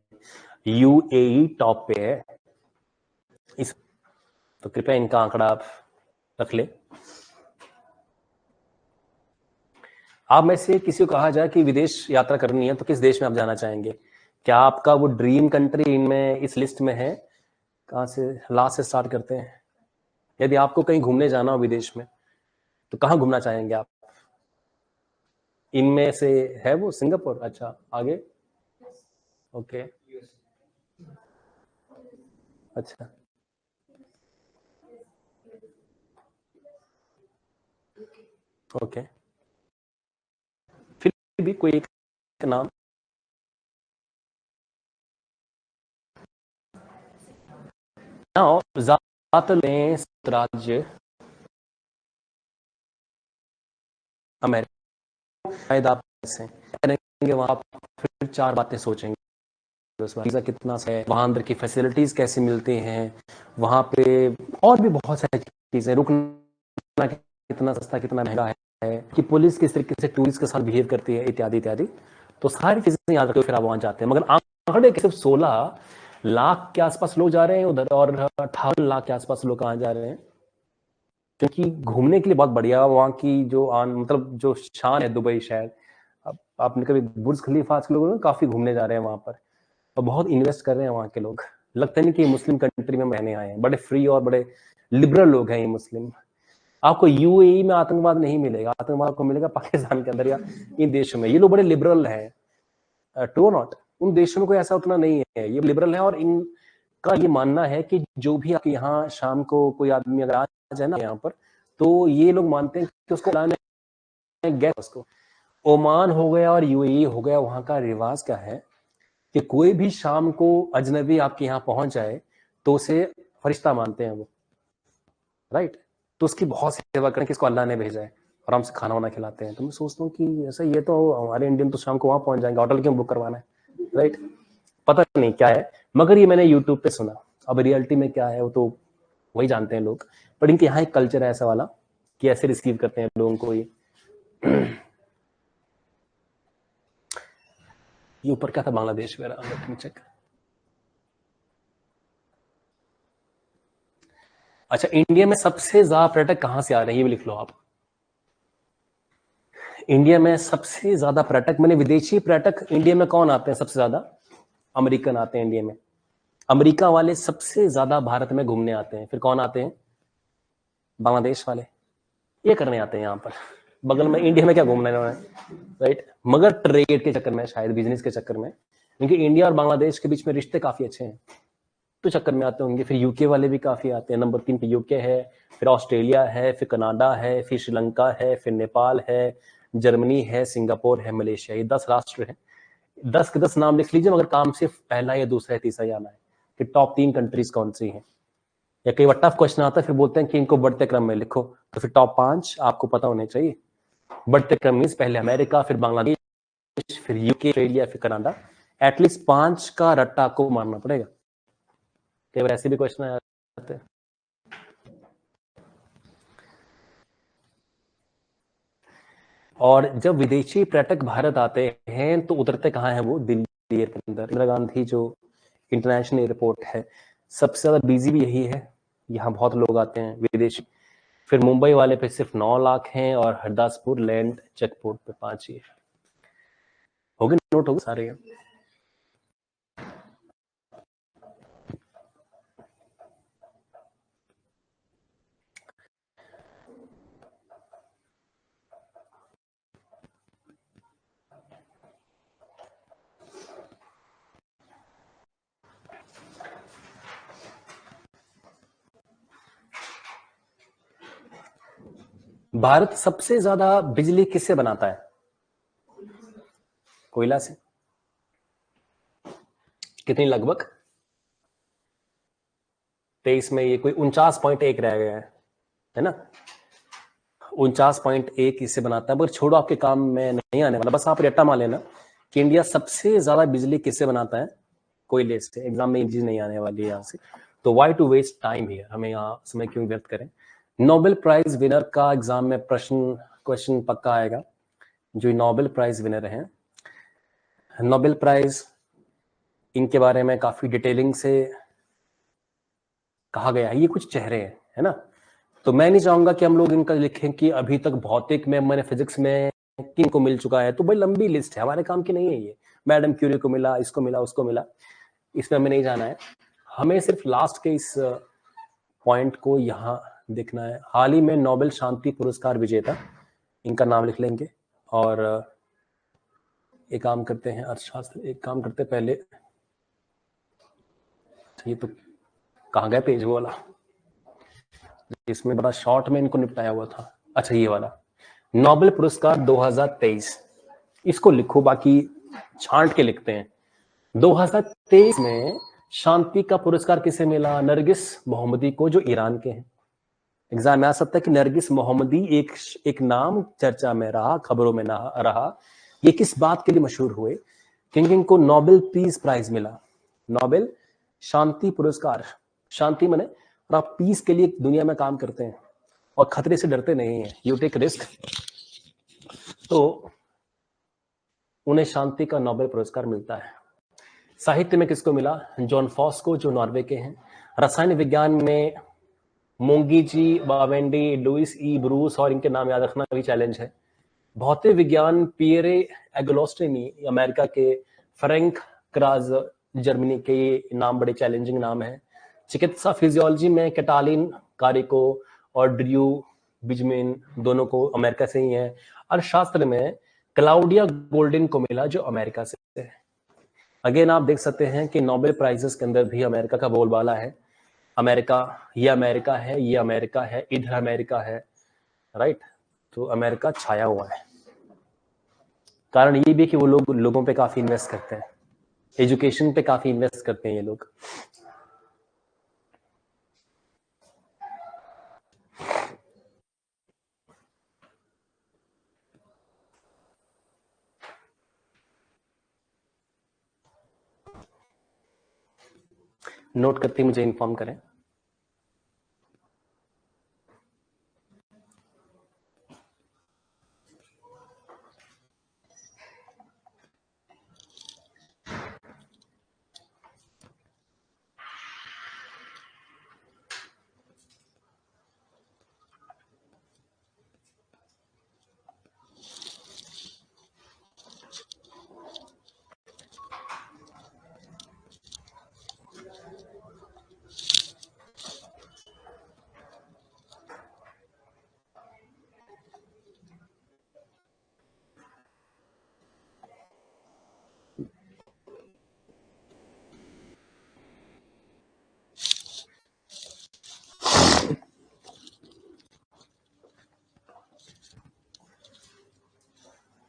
यूएई टॉप पे है इस, तो कृपया इनका आंकड़ा आप रख ले। आप में से किसी को कहा जाए कि विदेश यात्रा करनी है तो किस देश में आप जाना चाहेंगे? क्या आपका वो ड्रीम कंट्री इनमें इस लिस्ट में है? कहां से लास्ट से स्टार्ट करते हैं। यदि आपको कहीं घूमने जाना हो विदेश में तो कहां घूमना चाहेंगे आप? इनमें से है वो सिंगापुर? अच्छा, आगे? ओके, अच्छा, ओके, फिर भी कोई एक नाम? ना ज्यादातर में राज्य अमेरिका, शायद आप से करेंगे वहां, आप फिर 4 बातें सोचेंगे। वीजा कितना है, वहां अंदर की फैसिलिटीज कैसे मिलती हैं, वहां पे और भी बहुत सारी चीजें, रुकना कितना सस्ता कितना महंगा है, कि पुलिस किस तरीके से टूरिस्ट के साथ बिहेव करती है, इत्यादि इत्यादि। तो सारी चीजें याद रखो फिर आप वहां जाते हैं। मगर आंकड़े सिर्फ 16 लाख के आसपास लोग जा रहे हैं उधर, और 58 लाख के आसपास लोग कहाँ जा रहे हैं? क्योंकि घूमने के लिए बहुत बढ़िया वहाँ की जो मतलब जो शान है दुबई शहर। आपने कभी बुर्ज खलीफा, आजकल लोग काफी घूमने जा रहे हैं वहां पर, और बहुत इन्वेस्ट कर रहे हैं वहां के लोग। लगता नहीं कि मुस्लिम कंट्री में रहने आए हैं। बड़े फ्री और बड़े लिबरल लोग हैं ये मुस्लिम। आपको यूएई में आतंकवाद नहीं मिलेगा, आतंकवाद आपको मिलेगा पाकिस्तान के अंदर या इन देशों में। ये लोग बड़े लिबरल हैं, ट्रू और नॉट? उन देशों में कोई ऐसा उतना नहीं है, ये लिबरल है। और इनका ये मानना है कि जो भी आपके यहाँ शाम को कोई आदमी अगर आ जाए ना यहाँ पर, तो ये लोग मानते हैं कि उसको गैस उसको। ओमान हो गया और यूएई हो गया, वहां का रिवाज क्या है कि कोई भी शाम को अजनबी आपके यहाँ पहुंच जाए तो उसे फरिश्ता मानते हैं वो, राइट? तो उसकी बहुत सेवा करें कि इसको अल्लाह ने भेजा है, आराम से खाना वाना खिलाते हैं। तो मैं सोचता हूँ कि ऐसा, ये तो हमारे इंडियन तो शाम को वहां पहुंच जाएंगे, होटल क्यों बुक करवाना है, राइट? पता नहीं क्या है, मगर ये मैंने यूट्यूब पे सुना। अब रियलिटी में क्या है वो तो वही जानते हैं लोग, पर इनके यहाँ एक कल्चर है ऐसा वाला कि ऐसे रिसीव करते हैं लोगों को। ये ऊपर क्या था, बांग्लादेश वगैरह चेक। अच्छा, इंडिया में सबसे ज्यादा पर्यटक कहां से आ रहे हैं ये भी लिख लो आप। इंडिया में सबसे ज्यादा पर्यटक, मैंने विदेशी पर्यटक इंडिया में कौन आते हैं सबसे ज्यादा? अमेरिकन आते हैं इंडिया में। अमेरिका वाले सबसे ज्यादा भारत में घूमने आते हैं। फिर कौन आते हैं? बांग्लादेश वाले। ये करने आते हैं यहाँ पर, बगल में। इंडिया में क्या घूमना है इन्होंने, राइट? मगर ट्रेड के चक्कर में, शायद बिजनेस के चक्कर में, क्योंकि इंडिया और बांग्लादेश के बीच में रिश्ते काफी अच्छे हैं, तो चक्कर में आते होंगे। फिर यूके वाले भी काफी आते हैं। नंबर 3 पे यूके है, फिर ऑस्ट्रेलिया है, फिर कनाडा है, फिर श्रीलंका है, फिर नेपाल है, जर्मनी है, सिंगापुर है, मलेशिया। ये 10 राष्ट्र हैं। 10 के 10 नाम लिख लीजिए, मगर काम सिर्फ पहला या दूसरा या तीसरा ही आना है कि टॉप 3 कंट्रीज कौन सी हैं। या कई बार टफ क्वेश्चन आता है, फिर बोलते हैं कि इनको बढ़ते क्रम में लिखो, तो फिर टॉप 5 आपको पता होने चाहिए। बढ़ते क्रम में पहले अमेरिका, फिर बांग्लादेश, फिर यूके, ऑस्ट्रेलिया, फिर कनाडा, एटलीस्ट 5 का रट्टा आपको मारना पड़ेगा। कई बार ऐसे भी क्वेश्चन आ जाते हैं। और जब विदेशी पर्यटक भारत आते हैं तो उतरते कहाँ हैं वो? दिल्ली एयरपोर्ट के अंदर। इंदिरा गांधी जो इंटरनेशनल एयरपोर्ट है, सबसे ज्यादा बिजी भी यही है, यहाँ बहुत लोग आते हैं विदेशी। फिर मुंबई वाले पे सिर्फ 9 लाख हैं और हरदासपुर लैंड चेकपोर्ट पे 5 ही है। हो गए नोट, हो गए सारे। भारत सबसे ज्यादा बिजली किससे बनाता है? कोयला से। कितनी? लगभग 23 में ये कोई 49.1 रह गया है ना? 49.1 इससे बनाता है। मगर छोड़ो, आपके काम में नहीं आने वाला, बस आप रट्टा मान लेना कि इंडिया सबसे ज्यादा बिजली किससे बनाता है? कोयले से। एग्जाम में ये चीज नहीं आने वाली है यहाँ से, तो why to waste time here, हमें यहाँ समय क्यों व्यर्थ करें। नोबेल प्राइज विनर का एग्जाम में क्वेश्चन पक्का आएगा। जो नोबेल प्राइज विनर हैं, नोबेल प्राइज, इनके बारे में काफी डिटेलिंग से कहा गया है। ये कुछ चेहरे हैं, है ना? तो मैं नहीं चाहूंगा कि हम लोग इनका लिखें कि अभी तक भौतिक में, मैंने फिजिक्स में किन को मिल चुका है। तो बड़ी लंबी लिस्ट है, हमारे काम की नहीं है ये। मैडम क्यूरी को मिला, इसको मिला, उसको मिला, इसमें हमें नहीं जाना है। हमें सिर्फ लास्ट के इस पॉइंट को यहाँ देखना है। हाल ही में नोबेल शांति पुरस्कार विजेता, इनका नाम लिख लेंगे। और एक काम करते हैं अर्थशास्त्र, एक काम करते पहले, ये तो कहाँ गया पेज वो वाला, इसमें बड़ा शॉर्ट में इनको निपटाया हुआ था। अच्छा, ये वाला नोबेल पुरस्कार 2023, इसको लिखो, बाकी छांट के लिखते हैं। 2023 में शांति का पुरस्कार किसे मिला? नरगिस मोहम्मदी को, जो ईरान के हैं। एग्जाम में आ सकता है कि नरगिस मोहम्मदी एक नाम चर्चा में रहा, खबरों में ना रहा। ये किस बात के लिए मशहूर हुए? क्योंकि इनको नोबेल पीस प्राइज मिला, नोबेल शांति पुरस्कार। शांति माने, और आप पीस के लिए दुनिया में काम करते हैं और खतरे से डरते नहीं है, यू टेक रिस्क, तो उन्हें शांति का नोबेल पुरस्कार मिलता है। साहित्य में किसको मिला? जॉन फॉस्को, जो नॉर्वे के हैं। रसायन विज्ञान में मोंगी जी, बावेंडी, लुइस ई ब्रूस, और इनके नाम याद रखना भी चैलेंज है। भौतिक विज्ञान पियरे एगोस्टिनी, अमेरिका के। फ्रैंक क्राज, जर्मनी के। ये नाम बड़े चैलेंजिंग नाम है। चिकित्सा फिजियोलॉजी में कैटालिन कारिको और ड्रू बिजमिन, दोनों को अमेरिका से ही है। अर्थशास्त्र में क्लाउडिया गोल्डिन को मिला, जो अमेरिका से है। अगेन आप देख सकते हैं कि नोबेल प्राइजेस के अंदर भी अमेरिका का बोलबाला है। अमेरिका, ये अमेरिका है, ये अमेरिका है, इधर अमेरिका है, राइट? तो अमेरिका छाया हुआ है। कारण ये भी कि वो लोगों पे काफी इन्वेस्ट करते हैं, एजुकेशन पे काफी इन्वेस्ट करते हैं ये लोग। नोट करते मुझे इन्फॉर्म करें।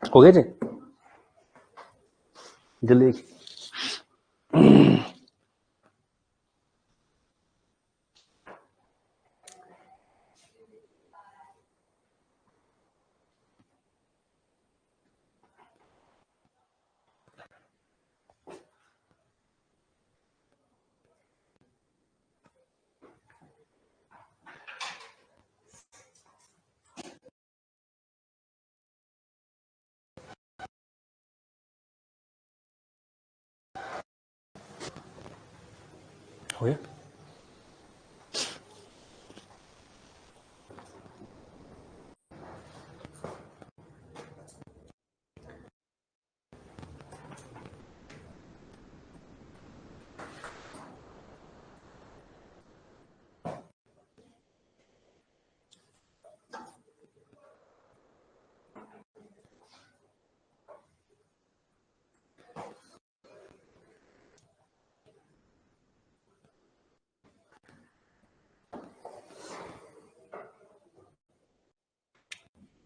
हो गया जी, जल्दी देखिए। हो गया?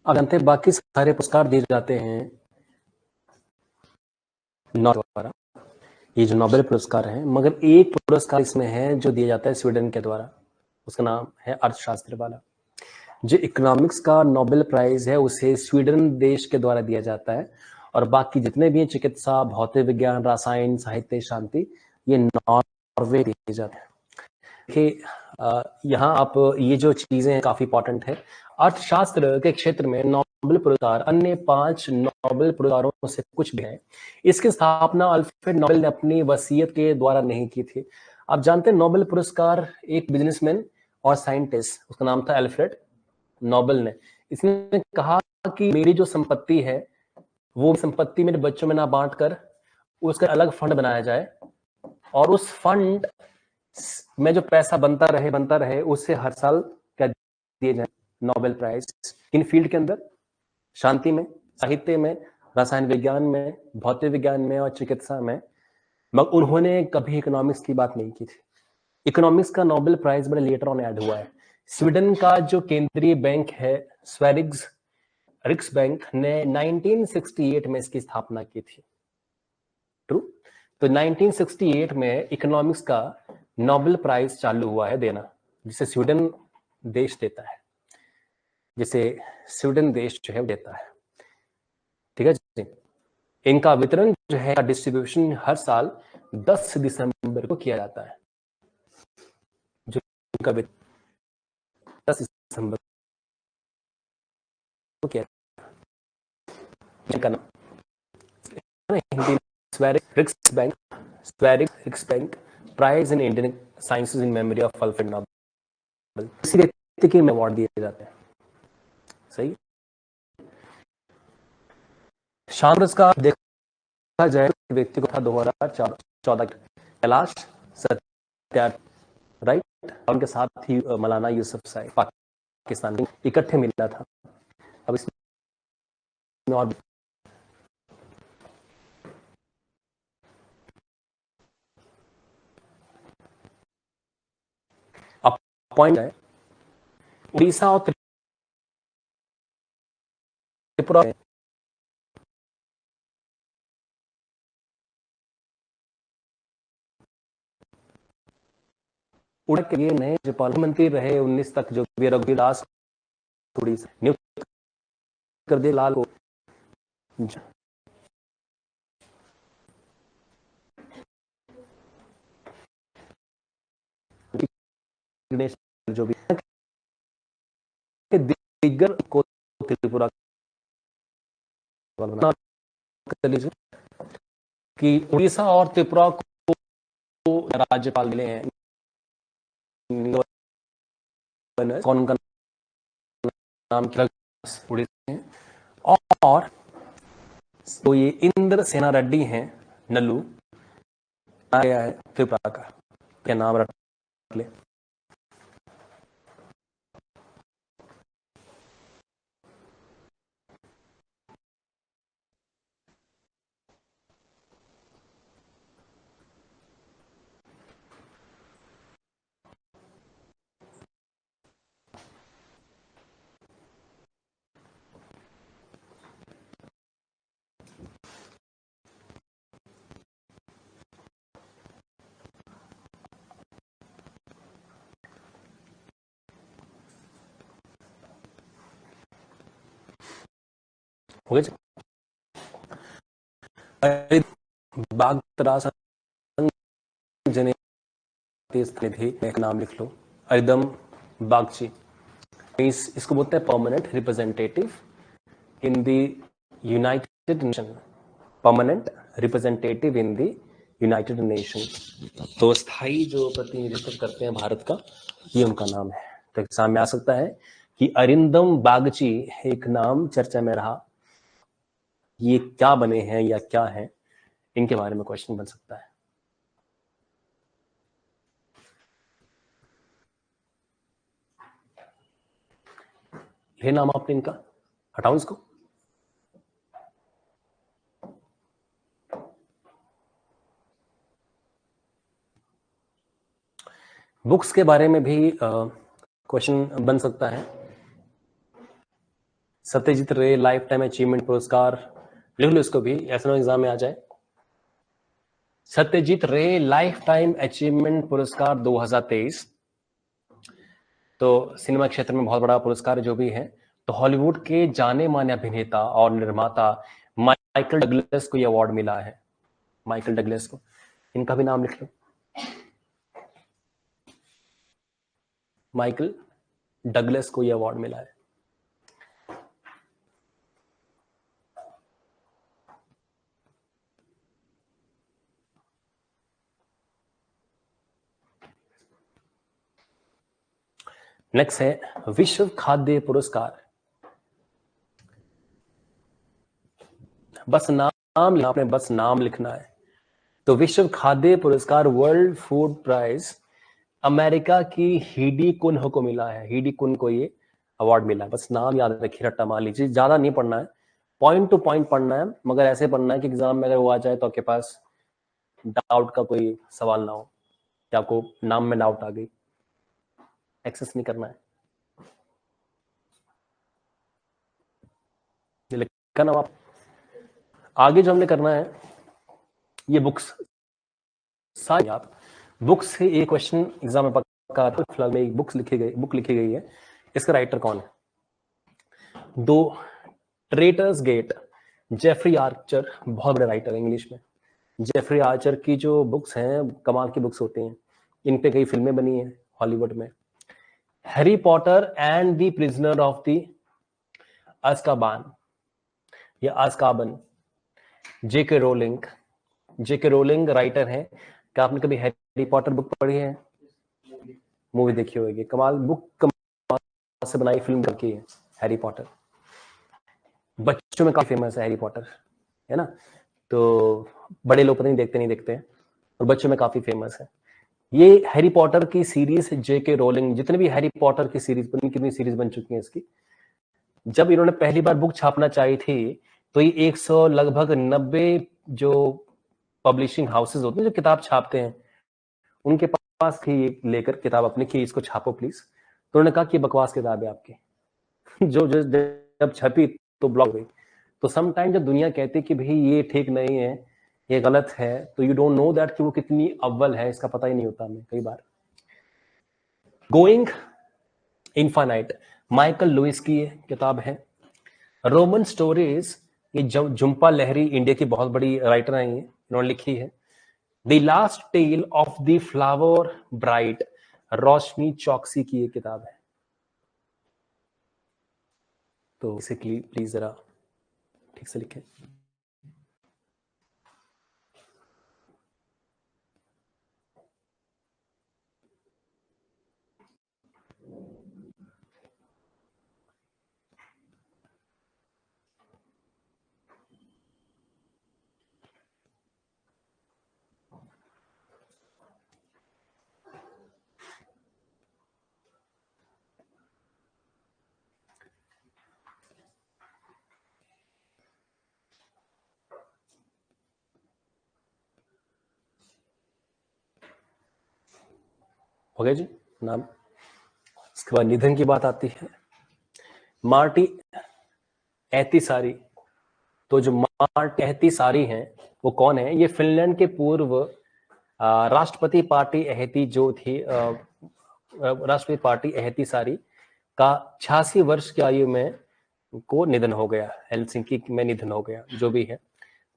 आप जानते हैं बाकी सारे पुरस्कार दिए जाते हैं द्वारा, ये जो नोबेल पुरस्कार है, मगर एक पुरस्कार इसमें है जो दिया जाता है स्वीडन के द्वारा, उसका नाम है अर्थशास्त्र वाला। जो इकोनॉमिक्स का नोबेल प्राइज है उसे स्वीडन देश के द्वारा दिया जाता है, और बाकी जितने भी चिकित्सा, भौतिक विज्ञान, रसायन, साहित्य, शांति, ये नॉर्वे दिए जाते हैं। देखिए यहाँ आप ये जो चीजें हैं काफी इंपॉर्टेंट है। अर्थशास्त्र के क्षेत्र में नोबेल पुरस्कार अन्य 5 नोबेल पुरस्कारों से कुछ भी है। इसकी स्थापना अल्फ्रेड नोबेल ने अपनी वसीयत के द्वारा नहीं की थी। आप जानते हैं नोबेल पुरस्कार एक बिजनेसमैन और साइंटिस्ट, उसका नाम था अल्फ्रेड नोबेल ने, इसने कहा कि मेरी जो संपत्ति है वो संपत्ति मेरे बच्चों में ना बांट कर उसका अलग फंड बनाया जाए, और उस फंड में जो पैसा बनता रहे उससे हर साल क्या दिए जाए नोबेल प्राइज। इन फील्ड के अंदर शांति में, साहित्य में, रसायन विज्ञान में, भौतिक विज्ञान में और चिकित्सा में, मगर उन्होंने कभी इकोनॉमिक्स की बात नहीं की थी। इकोनॉमिक्स का नोबेल प्राइज बड़े लेटर ऑन ऐड हुआ है। स्वीडन का जो केंद्रीय बैंक है स्वेरिग्स रिक्स बैंक ने 1968 में इसकी स्थापना की थी। ट्रू। तो 1968 में इकोनॉमिक्स का नोबेल प्राइज चालू हुआ है देना, जिसे स्वीडन देश देता है, जिसे स्वीडन देश जो है देता है। ठीक है जी। इनका वितरण जो है, डिस्ट्रीब्यूशन हर साल 10 दिसंबर को किया जाता है। जो इनका 10 दिसंबर को किया जाता है। हिंदी Sveriges Riksbank prize in Indian sciences in memory of Alfred Nobel, इसी व्यक्ति के अवार्ड दिए जाते हैं। सही। शांति पुरस्कार देखा जाए व्यक्ति को था 2014 कैलाश सत्यार्थी, राइट, और उनके साथ ही मौलाना यूसुफजई पाकिस्तान इकट्ठे मिला था। अब इसमें और पॉइंट है, उड़ीसा और त्रिपुरा उड़ के लिए नए जो पार्लियामेंट्री रहे 19 तक, जो रघुवीर दास उड़ीसा नियुक्त कर दिए लाल को। जो भी दिग्गर को त्रिपुरा कि उड़ीसा और त्रिपुरा को राज्यपाल मिले हैं। कौन का नाम उड़ीसा है, और तो ये इंद्र सेना रेड्डी हैं नल्लू, आया है त्रिपुरा का, क्या नाम रख ले। हो गया। निधि एक नाम लिख लो, अरिदम बागची। इसको बोलते हैं permanent representative in the United nation, permanent representative in the United nation. तो स्थायी जो प्रतिनिधित्व करते हैं भारत का, ये उनका नाम है। तो एग्जाम में आ सकता है कि अरिंदम बागची एक नाम चर्चा में रहा, ये क्या बने हैं या क्या है, इनके बारे में क्वेश्चन बन सकता है। ये नाम आपने इनका, हटाओ इसको। बुक्स के बारे में भी क्वेश्चन बन सकता है। सत्यजीत रे लाइफ टाइम अचीवमेंट पुरस्कार, लिख लो इसको भी, ऐसा एग्जाम में आ जाए। सत्यजीत रे लाइफ टाइम अचीवमेंट पुरस्कार 2023, तो सिनेमा क्षेत्र में बहुत बड़ा पुरस्कार जो भी है। तो हॉलीवुड के जाने माने अभिनेता और निर्माता माइकल डगलस को यह अवार्ड मिला है। माइकल डगलस को, इनका भी नाम लिख लो। माइकल डगलस को यह अवार्ड मिला है। नेक्स्ट है विश्व खाद्य पुरस्कार। बस नाम, आपने बस नाम लिखना है। तो विश्व खाद्य पुरस्कार, वर्ल्ड फूड प्राइज, अमेरिका की हीडी कुन्ह को मिला है। हीडी कुन्ह को ये अवार्ड मिला है। बस नाम याद रखिए, रट्टा मान लीजिए, ज्यादा नहीं पढ़ना है, पॉइंट टू पॉइंट पढ़ना है, मगर ऐसे पढ़ना है कि एग्जाम में अगर वो आ जाए तो आपके पास डाउट का कोई सवाल ना हो कि आपको नाम में डाउट आ गई। एक्सेस नहीं करना है, लिखा ना आप। आगे जो हमने करना है, ये बुक्स सारी, आप बुक्स से एक क्वेश्चन एग्जाम में पक्का आता है। फिलहाल में एक बुक लिखी गई है, इसका राइटर कौन है? दो ट्रेटर्स गेट, जेफरी आर्चर, बहुत बड़े राइटर है इंग्लिश में। जेफरी आर्चर की जो बुक्स हैं कमाल की बुक्स होती हैं, इन पे कई फिल्में बनी हैं हॉलीवुड में। Harry Potter and the prisoner of the Azkaban या अज़्काबन, जेके रोलिंग। जेके रोलिंग राइटर हैं। क्या आपने कभी हैरी पॉटर बुक पढ़ी है? मूवी देखी होगी, कमाल बुक, कमाल से बनाई फिल्म करके है हैरी पॉटर। बच्चों में काफी फेमस है हैरी पॉटर, है ना? तो बड़े लोग पता नहीं देखते हैं, और बच्चों में काफी फेमस है। ये हैरी पॉटर की सीरीज, जेके रोलिंग, जितने भी हैरी पॉटर की सीरीज बनी, कितनी सीरीज बन चुकी है इसकी, जब इन्होंने पहली बार बुक छापना चाहिए थी तो ये 100 लगभग 90 जो पब्लिशिंग हाउसेज होते हैं जो किताब छापते हैं, उनके पास थी लेकर किताब अपनी कि इसको छापो प्लीज। तो उन्होंने कहा कि बकवास किताब है आपकी। जो जब छपी तो ब्लॉक हुई। तो सम टाइम जब दुनिया कहती कि भाई ये ठीक नहीं है, ये गलत है, तो यू डोंट नो दैट कि वो कितनी अव्वल है, इसका पता ही नहीं होता हमें कई बार। गोइंग इनफाइनाइट, माइकल लुइस की किताब है। रोमन स्टोरीज, ये जुम्पा लहरी इंडिया की बहुत बड़ी राइटर हैं, ये इन्होंने लिखी है। The last tale of the flower bride, Roshani Chokshi की ये किताब है। तो इसे प्लीज जरा ठीक से लिखें। हो गया जी नाम। इसके बाद निधन की बात आती है। मार्टी एहतिसारी। तो जो मार्टी एहतिसारी हैं वो कौन है? ये फिनलैंड के पूर्व राष्ट्रपति पार्टी एहती जो थी, राष्ट्रपति पार्टी एहतिसारी का 86 वर्ष की आयु में को निधन हो गया, हेलसिंकी में निधन हो गया, जो भी है।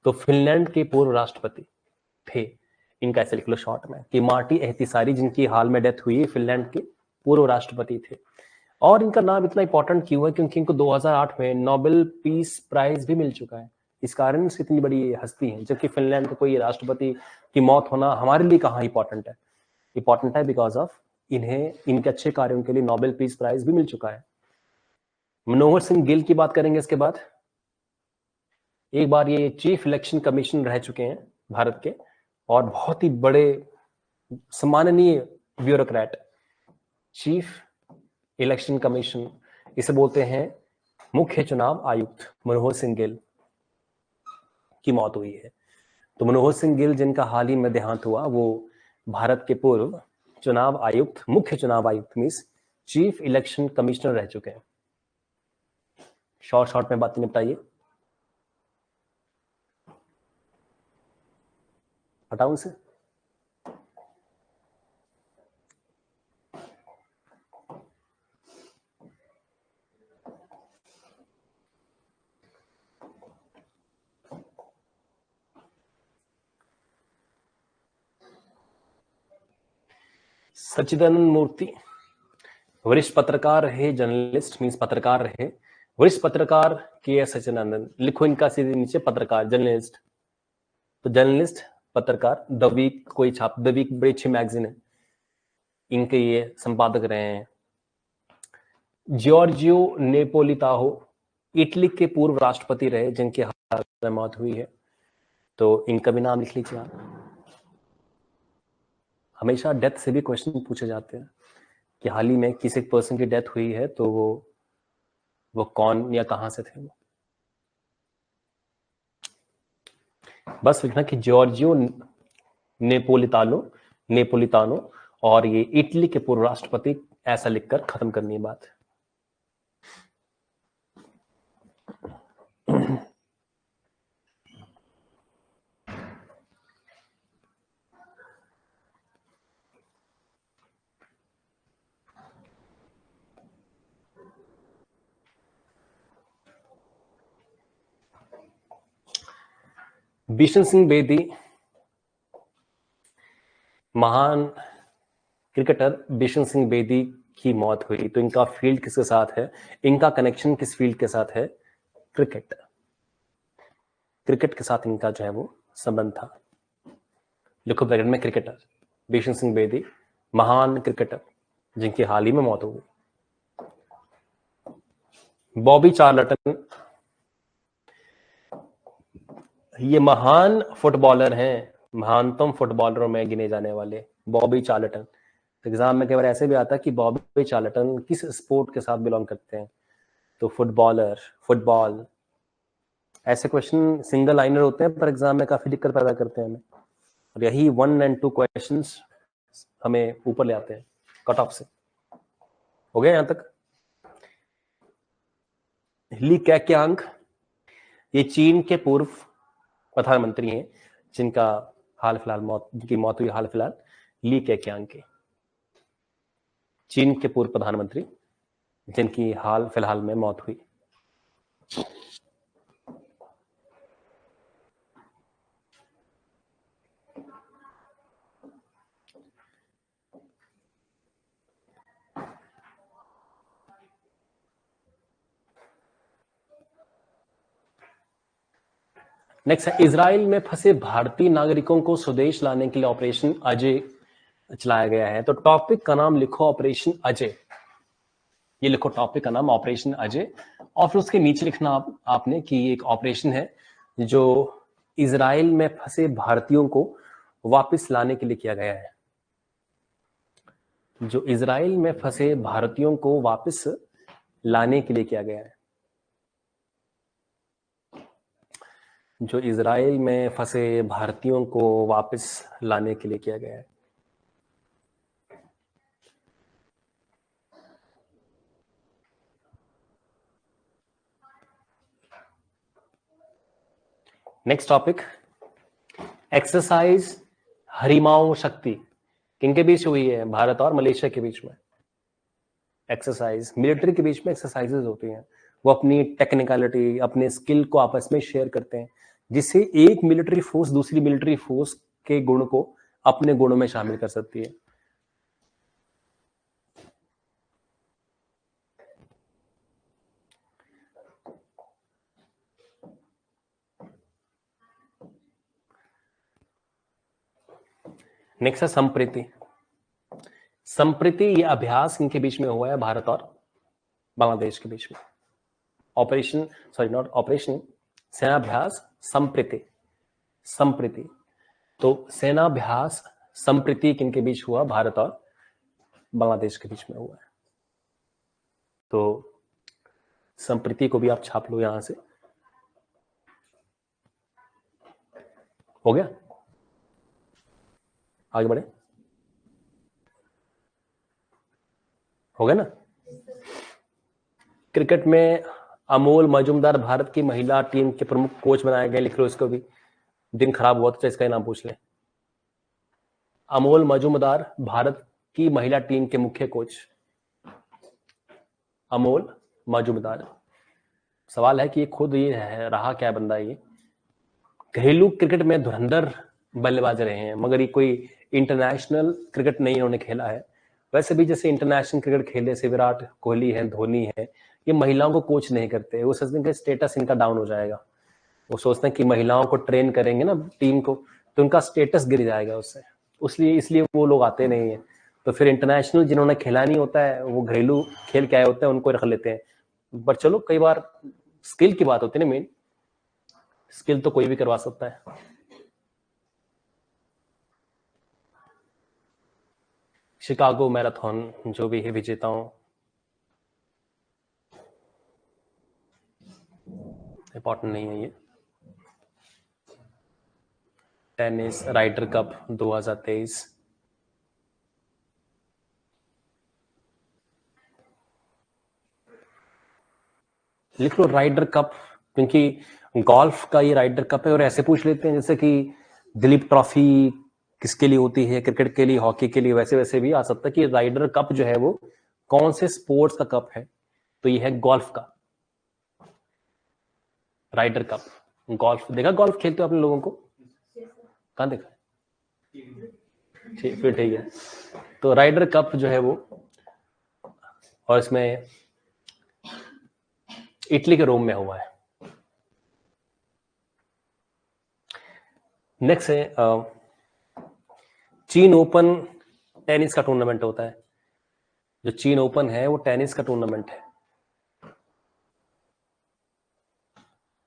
तो फिनलैंड के पूर्व राष्ट्रपति थे, इनका ऐसे लिख लो शॉर्ट में कि मार्टी एहतिसारी, जिनकी हाल में डेथ हुई, फिनलैंड के पूर्व राष्ट्रपति थे। और इनका नाम इतना इंपॉर्टेंट क्यों है? क्योंकि इनको 2008 में नोबेल पीस प्राइज भी मिल चुका है। इस कारण से इतनी बड़ी हस्ती है, जबकि फिनलैंड का कोई राष्ट्रपति की मौत होना हमारे लिए कहाँ इंपॉर्टेंट है? इंपॉर्टेंट है बिकॉज ऑफ इन्हें इनके अच्छे कार्यों के लिए नोबेल पीस प्राइज भी मिल चुका है। मनोहर सिंह गिल की बात करेंगे इसके बाद। एक बार ये चीफ इलेक्शन कमीशन रह चुके हैं भारत के और बहुत ही बड़े सम्माननीय ब्यूरोक्रेट। चीफ इलेक्शन कमीशन, इसे बोलते हैं मुख्य चुनाव आयुक्त। मनोहर सिंह गिल की मौत हुई है। तो मनोहर सिंह गिल जिनका हाल ही में देहांत हुआ, वो भारत के पूर्व चुनाव आयुक्त, मुख्य चुनाव आयुक्त मीन्स चीफ इलेक्शन कमिश्नर रह चुके हैं। शॉर्ट में बातें निपटाइए। हटाऊं से? सच्चिदानंद मूर्ति वरिष्ठ पत्रकार रहे, जर्नलिस्ट मीन्स पत्रकार रहे, वरिष्ठ पत्रकार के एस सच्चिदानंद। लिखो इनका सीधे नीचे पत्रकार, जर्नलिस्ट। तो जर्नलिस्ट, पत्रकार। द वीक कोई छाप, द वीक बड़ी अच्छी मैगजीन है, इनके ये संपादक रहे हैं। जॉर्जियो नेपोलितानो इटली के पूर्व राष्ट्रपति रहे, जिनकी हाल में मौत हुई है। तो इनका भी नाम लिख लीजिए आप। हमेशा डेथ से भी क्वेश्चन पूछे जाते हैं कि हाल ही में किसी पर्सन की डेथ हुई है तो वो कौन या कहां से थे। वो बस लिखना कि जॉर्जियो नेपोलितानो और ये इटली के पूर्व राष्ट्रपति, ऐसा लिखकर खत्म करनी है बात। बिशन सिंह बेदी, महान क्रिकेटर बिशन सिंह बेदी की मौत हुई। तो इनका फील्ड किसके साथ है, इनका कनेक्शन किस फील्ड के साथ है? क्रिकेट। क्रिकेट के साथ इनका जो है वो संबंध था। लिखो ब्रैकेट में क्रिकेटर, बिशन सिंह बेदी महान क्रिकेटर जिनकी हाल ही में मौत हो गई। बॉबी चार्लटन, ये महान फुटबॉलर हैं, महानतम फुटबॉलरों में गिने जाने वाले बॉबी चार्लटन। एग्जाम में कई बार ऐसे भी आता है कि बॉबी चार्लटन किस स्पोर्ट के साथ बिलोंग करते हैं। तो फुटबॉलर, फुटबॉल, ऐसे क्वेश्चन सिंगल लाइनर होते हैं पर एग्जाम में काफी दिक्कत पैदा करते हैं हमें, और यही 1 और 2 क्वेश्चंस हमें ऊपर ले आते हैं कट ऑफ से। हो गया यहां तक? ली कैक्यांग, ये चीन के पूर्व प्रधानमंत्री हैं जिनका हाल फिलहाल जिनकी मौत हुई हाल फिलहाल, ली कैक्यांग की। चीन के पूर्व प्रधानमंत्री जिनकी हाल फिलहाल में मौत हुई। नेक्स्ट है, इजराइल में फंसे भारतीय नागरिकों को स्वदेश लाने के लिए ऑपरेशन अजय चलाया गया है। तो टॉपिक का नाम लिखो ऑपरेशन अजय। ये लिखो टॉपिक का नाम ऑपरेशन अजय, और फिर उसके नीचे लिखना आपने कि एक ऑपरेशन है जो इजराइल में फंसे भारतीयों को वापस लाने के लिए किया गया है। जो इजराइल में फंसे भारतीयों को वापस लाने के लिए किया गया है। जो इजराइल में फंसे भारतीयों को वापस लाने के लिए किया गया है। नेक्स्ट टॉपिक, एक्सरसाइज हरिमाओ शक्ति किनके बीच हुई है? भारत और मलेशिया के बीच में। एक्सरसाइज, मिलिट्री के बीच में एक्सरसाइजेज होती हैं, वो अपनी टेक्निकलिटी, अपने स्किल को आपस में शेयर करते हैं, जिससे एक मिलिट्री फोर्स दूसरी मिलिट्री फोर्स के गुण को अपने गुणों में शामिल कर सकती है। नेक्स्ट है संप्रीति। संप्रीति ये अभ्यास इनके बीच में हुआ है, भारत और बांग्लादेश के बीच में। ऑपरेशन, सॉरी नॉट ऑपरेशन, सेनाभ्यास संप्रीति। संप्रीति तो सेनाभ्यास संप्रीति किनके बीच हुआ? भारत और बांग्लादेश के बीच में हुआ है। तो संप्रीति को भी आप छाप लो यहां से। हो गया, आगे बढ़े। हो गया ना। क्रिकेट में अमोल मजूमदार भारत की महिला टीम के प्रमुख कोच बनाए गए। लिख लो इसको भी, दिन खराब हुआ तो इसका नाम पूछ ले। अमोल मजूमदार भारत की महिला टीम के मुख्य कोच। अमोल मजूमदार। सवाल है कि ये खुद ये है, रहा क्या बंदा ये। घरेलू क्रिकेट में धुरंधर बल्लेबाज रहे हैं, मगर ये कोई इंटरनेशनल क्रिकेट नहीं इन्होंने खेला है। वैसे भी जैसे इंटरनेशनल क्रिकेट खेले से विराट कोहली है, धोनी है, ये महिलाओं को कोच नहीं करते। वो सोचते हैं कि स्टेटस इनका डाउन हो जाएगा। वो सोचते हैं कि महिलाओं को ट्रेन करेंगे ना टीम को, तो उनका स्टेटस गिर जाएगा उससे, इसलिए वो लोग आते नहीं है। तो फिर इंटरनेशनल जिन्होंने खेला नहीं होता है, वो घरेलू खेल के आए होते हैं, उनको रख लेते हैं। पर चलो, कई बार स्किल की बात होती है ना, मेन स्किल तो कोई भी करवा सकता है। शिकागो मैराथन जो भी है विजेताओं, इंपॉर्टेंट नहीं है ये। Tennis Ryder Cup 2023। लिख लो राइडर कप, क्योंकि गोल्फ का ये राइडर कप है। और ऐसे पूछ लेते हैं जैसे कि दिलीप ट्रॉफी किसके लिए होती है, क्रिकेट के लिए, हॉकी के लिए, वैसे वैसे भी आ सकता है कि राइडर कप जो है वो कौन से स्पोर्ट्स का कप है। तो ये है गोल्फ का राइडर कप। गोल्फ देखा, गोल्फ खेलते हो अपने लोगों को? कहाँ देखा? ठीक, फिर ठीक है। तो राइडर कप जो है वो, और इसमें इटली के रोम में हुआ है। नेक्स्ट है चीन ओपन टेनिस का टूर्नामेंट होता है। जो चीन ओपन है वो टेनिस का टूर्नामेंट है।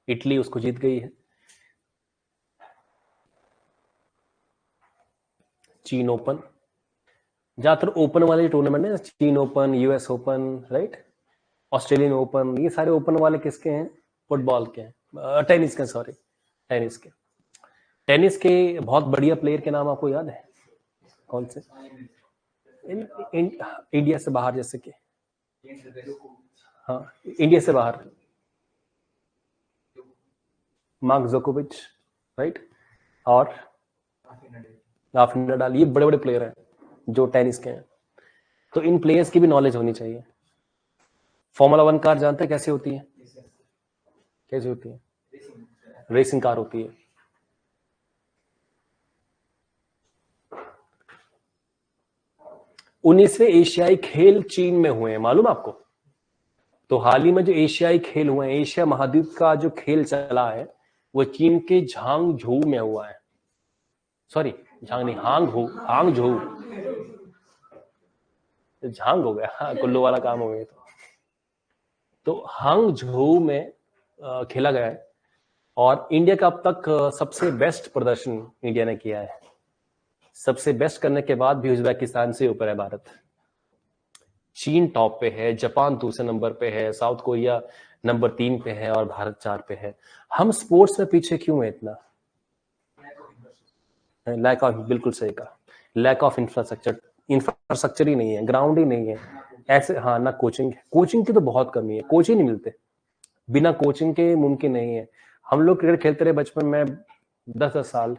इटली उसको जीत गई है। चीन ओपन, ज्यादातर ओपन वाले टूर्नामेंट है, चीन open, US open, right, Australian open, ये सारे ओपन वाले किसके हैं? फुटबॉल के हैं, टेनिस के, सॉरी टेनिस के। टेनिस के बहुत बढ़िया प्लेयर के नाम आपको याद है? कौन से? इंडिया से बाहर, जैसे कि हाँ, इंडिया से बाहर मार्क जोकोविच, राइट, और राफेल नडाल, ये बड़े बड़े प्लेयर हैं जो टेनिस के हैं। तो इन प्लेयर्स की भी नॉलेज होनी चाहिए। फॉर्मूला 1 कार जानते हैं कैसे होती है? कैसे होती है? रेसिंग कार होती है। उन्नीसवें एशियाई खेल चीन में हुए हैं, मालूम आपको? तो हाल ही में जो एशियाई खेल हुए हैं, एशिया महाद्वीप का जो खेल चला है, वो चीन के झांगझोउ में हुआ है। सॉरी, झांग नहीं, हांगझोउ, झांग हो गया, हाँ, कुल्लू वाला काम हो गया। तो हांगझोउ में खेला गया है। और इंडिया का अब तक सबसे बेस्ट प्रदर्शन इंडिया ने किया है। सबसे बेस्ट करने के बाद भी उज्बेकिस्तान से ऊपर है भारत। चीन टॉप पे है, जापान दूसरे नंबर पे है, साउथ कोरिया नंबर 3 पे है, और भारत 4 पे है। हम स्पोर्ट्स में पीछे क्यों है इतना? लैक ऑफ, बिल्कुल सही कहा, लैक ऑफ इंफ्रास्ट्रक्चर। इंफ्रास्ट्रक्चर ही नहीं है, ग्राउंड ही नहीं है ऐसे। हाँ, ना कोचिंग, कोचिंग की तो बहुत कमी है, कोच ही नहीं मिलते। बिना कोचिंग के मुमकिन नहीं है। हम लोग क्रिकेट खेलते रहे बचपन में 10-10 साल,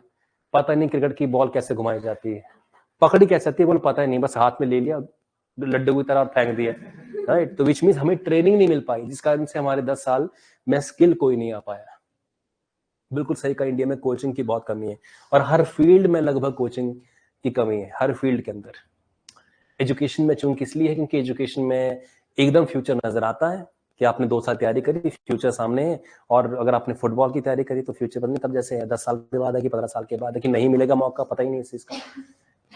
पता नहीं क्रिकेट की बॉल कैसे घुमाई जाती है, पकड़ी कैसे जाती है बॉल पता ही नहीं, बस हाथ में ले लिया लड्डू की तरह फेंक दिया, राइट। तो विच मींस हमें ट्रेनिंग नहीं मिल पाई, जिस कारण से हमारे 10 साल में स्किल कोई नहीं आ पाया। बिल्कुल सही कहा, इंडिया में कोचिंग की बहुत कमी है, और हर फील्ड में लगभग कोचिंग की कमी है, हर फील्ड के अंदर। एजुकेशन में चूंकि इसलिए है क्योंकि एजुकेशन में एकदम फ्यूचर नजर आता है कि आपने 2 साल तैयारी करी, फ्यूचर सामने है। और अगर आपने फुटबॉल की तैयारी करी तो फ्यूचर पर नहीं, तब जैसे 10 साल के बाद है कि 15 साल के बाद है कि नहीं मिलेगा मौका, पता ही नहीं इस चीज का।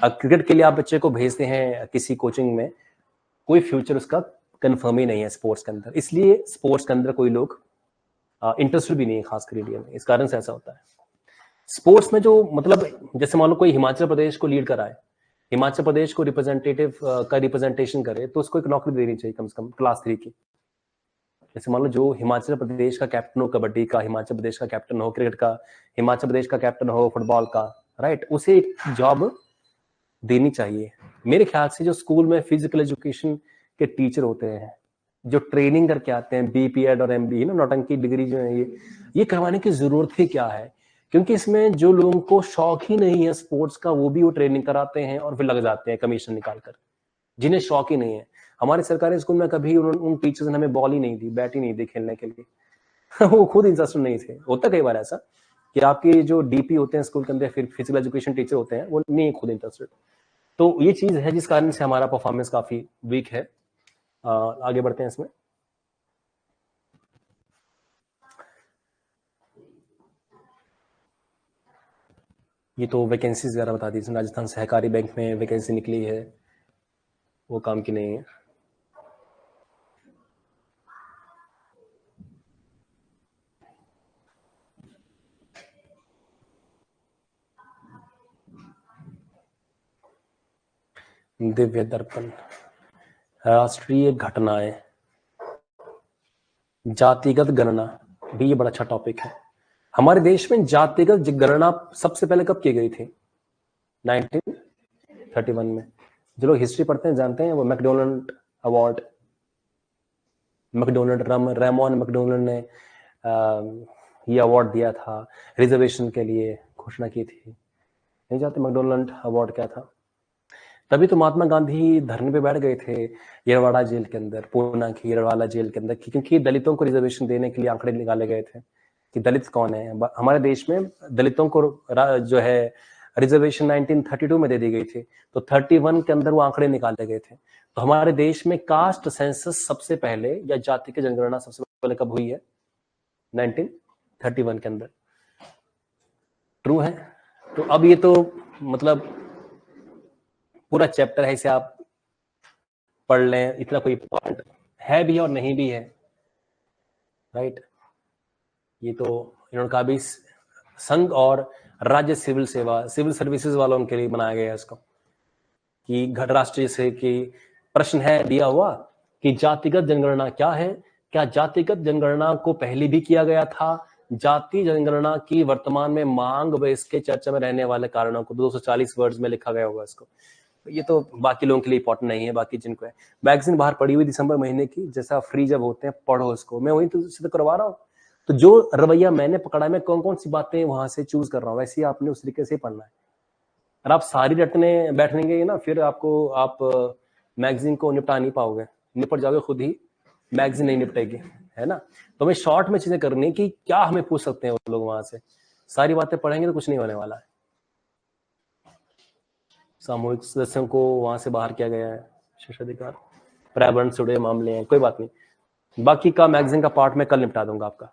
क्रिकेट के लिए आप बच्चे को भेजते हैं किसी कोचिंग में, कोई फ्यूचर उसका कंफर्म ही नहीं है स्पोर्ट्स के अंदर, इसलिए स्पोर्ट्स के अंदर कोई लोग इंटरेस्टेड भी नहीं है खासकर इंडिया में, इस कारण से ऐसा होता है। स्पोर्ट्स में जो मतलब जैसे मान लो कोई हिमाचल प्रदेश को लीड कराए, हिमाचल प्रदेश को रिप्रेजेंटेटिव का रिप्रेजेंटेशन करे, तो उसको एक नौकरी देनी चाहिए कम से कम क्लास 3 की। जैसे मान लो जो हिमाचल प्रदेश का कैप्टन हो कबड्डी का, हिमाचल प्रदेश का कैप्टन हो क्रिकेट का, हिमाचल प्रदेश का कैप्टन हो फुटबॉल का, राइट, उसे एक जॉब देनी चाहिए। मेरे ख्याल से जो स्कूल में फिजिकल एजुकेशन के टीचर होते हैं, जो ट्रेनिंग करके आते हैं, बीपीएड और एमबी ना, नौटंकी डिग्री जो है, ये करवाने की जरूरत ही क्या है? क्योंकि इसमें जो लोगों को शौक ही नहीं है स्पोर्ट्स का, वो भी वो ट्रेनिंग कराते हैं और फिर लग जाते हैं कमीशन निकालकर, जिन्हें शौक ही नहीं है। हमारे सरकारी स्कूल में कभी उन टीचर्स ने हमें बॉल ही नहीं दी, बैट ही नहीं दी खेलने के लिए वो खुद इंटरेस्टेड नहीं थे। होता कई बार ऐसा कि आपके जो डीपी होते हैं स्कूल के अंदर, फिर फिजिकल एजुकेशन टीचर होते हैं, वो नहीं खुद इंटरेस्टेड। तो ये चीज है जिस कारण से हमारा परफॉर्मेंस काफी वीक है। आगे बढ़ते हैं इसमें। ये तो वैकेंसीज वगैरह बता दी, राजस्थान सहकारी बैंक में वैकेंसी निकली है, वो काम की नहीं है। दिव्य दर्पण, राष्ट्रीय घटनाएं, जातिगत गणना भी ये बड़ा अच्छा टॉपिक है। हमारे देश में जातिगत गणना सबसे पहले कब की गई थी? 1931 में। जो लोग हिस्ट्री पढ़ते हैं जानते हैं, वो मैकडोनल्ड अवार्ड, रेमोन मैकडोनल्ड ने ये अवार्ड दिया था, रिजर्वेशन के लिए घोषणा की थी। नहीं जानते मैकडोनल्ड अवार्ड क्या था? तभी तो महात्मा गांधी धरने पे बैठ गए थे येरवाड़ा जेल के अंदर, पूना की येरवाड़ा जेल के अंदर, क्योंकि दलितों को रिजर्वेशन देने के लिए आंकड़े निकाले गए थे कि दलित कौन है। हमारे देश में दलितों को जो है रिजर्वेशन 1932 में दे दी गई थी, तो 31 के अंदर वो आंकड़े निकाले गए थे। तो हमारे देश में कास्ट सेंसस सबसे पहले, या जाति की जनगणना सबसे पहले कब हुई है? 1931 के अंदर। ट्रू है। तो अब ये तो मतलब पूरा चैप्टर है, इसे आप पढ़ लें, इतना कोई पॉइंट है भी और नहीं भी है, राइट। ये तो इन्होंने कहा भी संघ और राज्य सिविल सेवा, सिविल सर्विसेज वालों के लिए बनाया गया है इसको, कि घट राष्ट्रीय से कि प्रश्न है दिया हुआ कि जातिगत जनगणना क्या है, क्या जातिगत जनगणना को पहले भी किया गया था? जाति जनगणना की वर्तमान में मांग व इसके चर्चा में रहने वाले कारणों को 240 वर्ड्स में लिखा गया होगा इसको। ये तो बाकी लोगों के लिए इंपॉर्टेंट नहीं है, बाकी जिनको है। मैगजीन बाहर पड़ी हुई दिसंबर महीने की, जैसा फ्री जब होते हैं पढ़ो इसको, मैं वही तो करवा रहा हूँ। तो जो रवैया मैंने पकड़ा, मैं कौन कौन सी बातें वहां से चूज कर रहा हूँ, वैसे ही आपने उस तरीके से पढ़ना है। और आप सारी रटने बैठेंगे ना, फिर आपको आप मैगजीन को निपटा नहीं पाओगे, निपट जाओगे खुद ही, मैगजीन नहीं निपटेगी, है ना। तो हमें शॉर्ट में चीजें करनी कि क्या हमें पूछ सकते हैं वो लोग वहां से, सारी बातें पढ़ेंगे तो कुछ नहीं होने वाला है। सामूहिक सदस्यों को वहां से बाहर किया गया है, विशेषाधिकार, पर्यावरण से जुड़े मामले हैं, कोई बात नहीं, बाकी का मैगजीन का पार्ट मैं कल निपटा दूंगा आपका।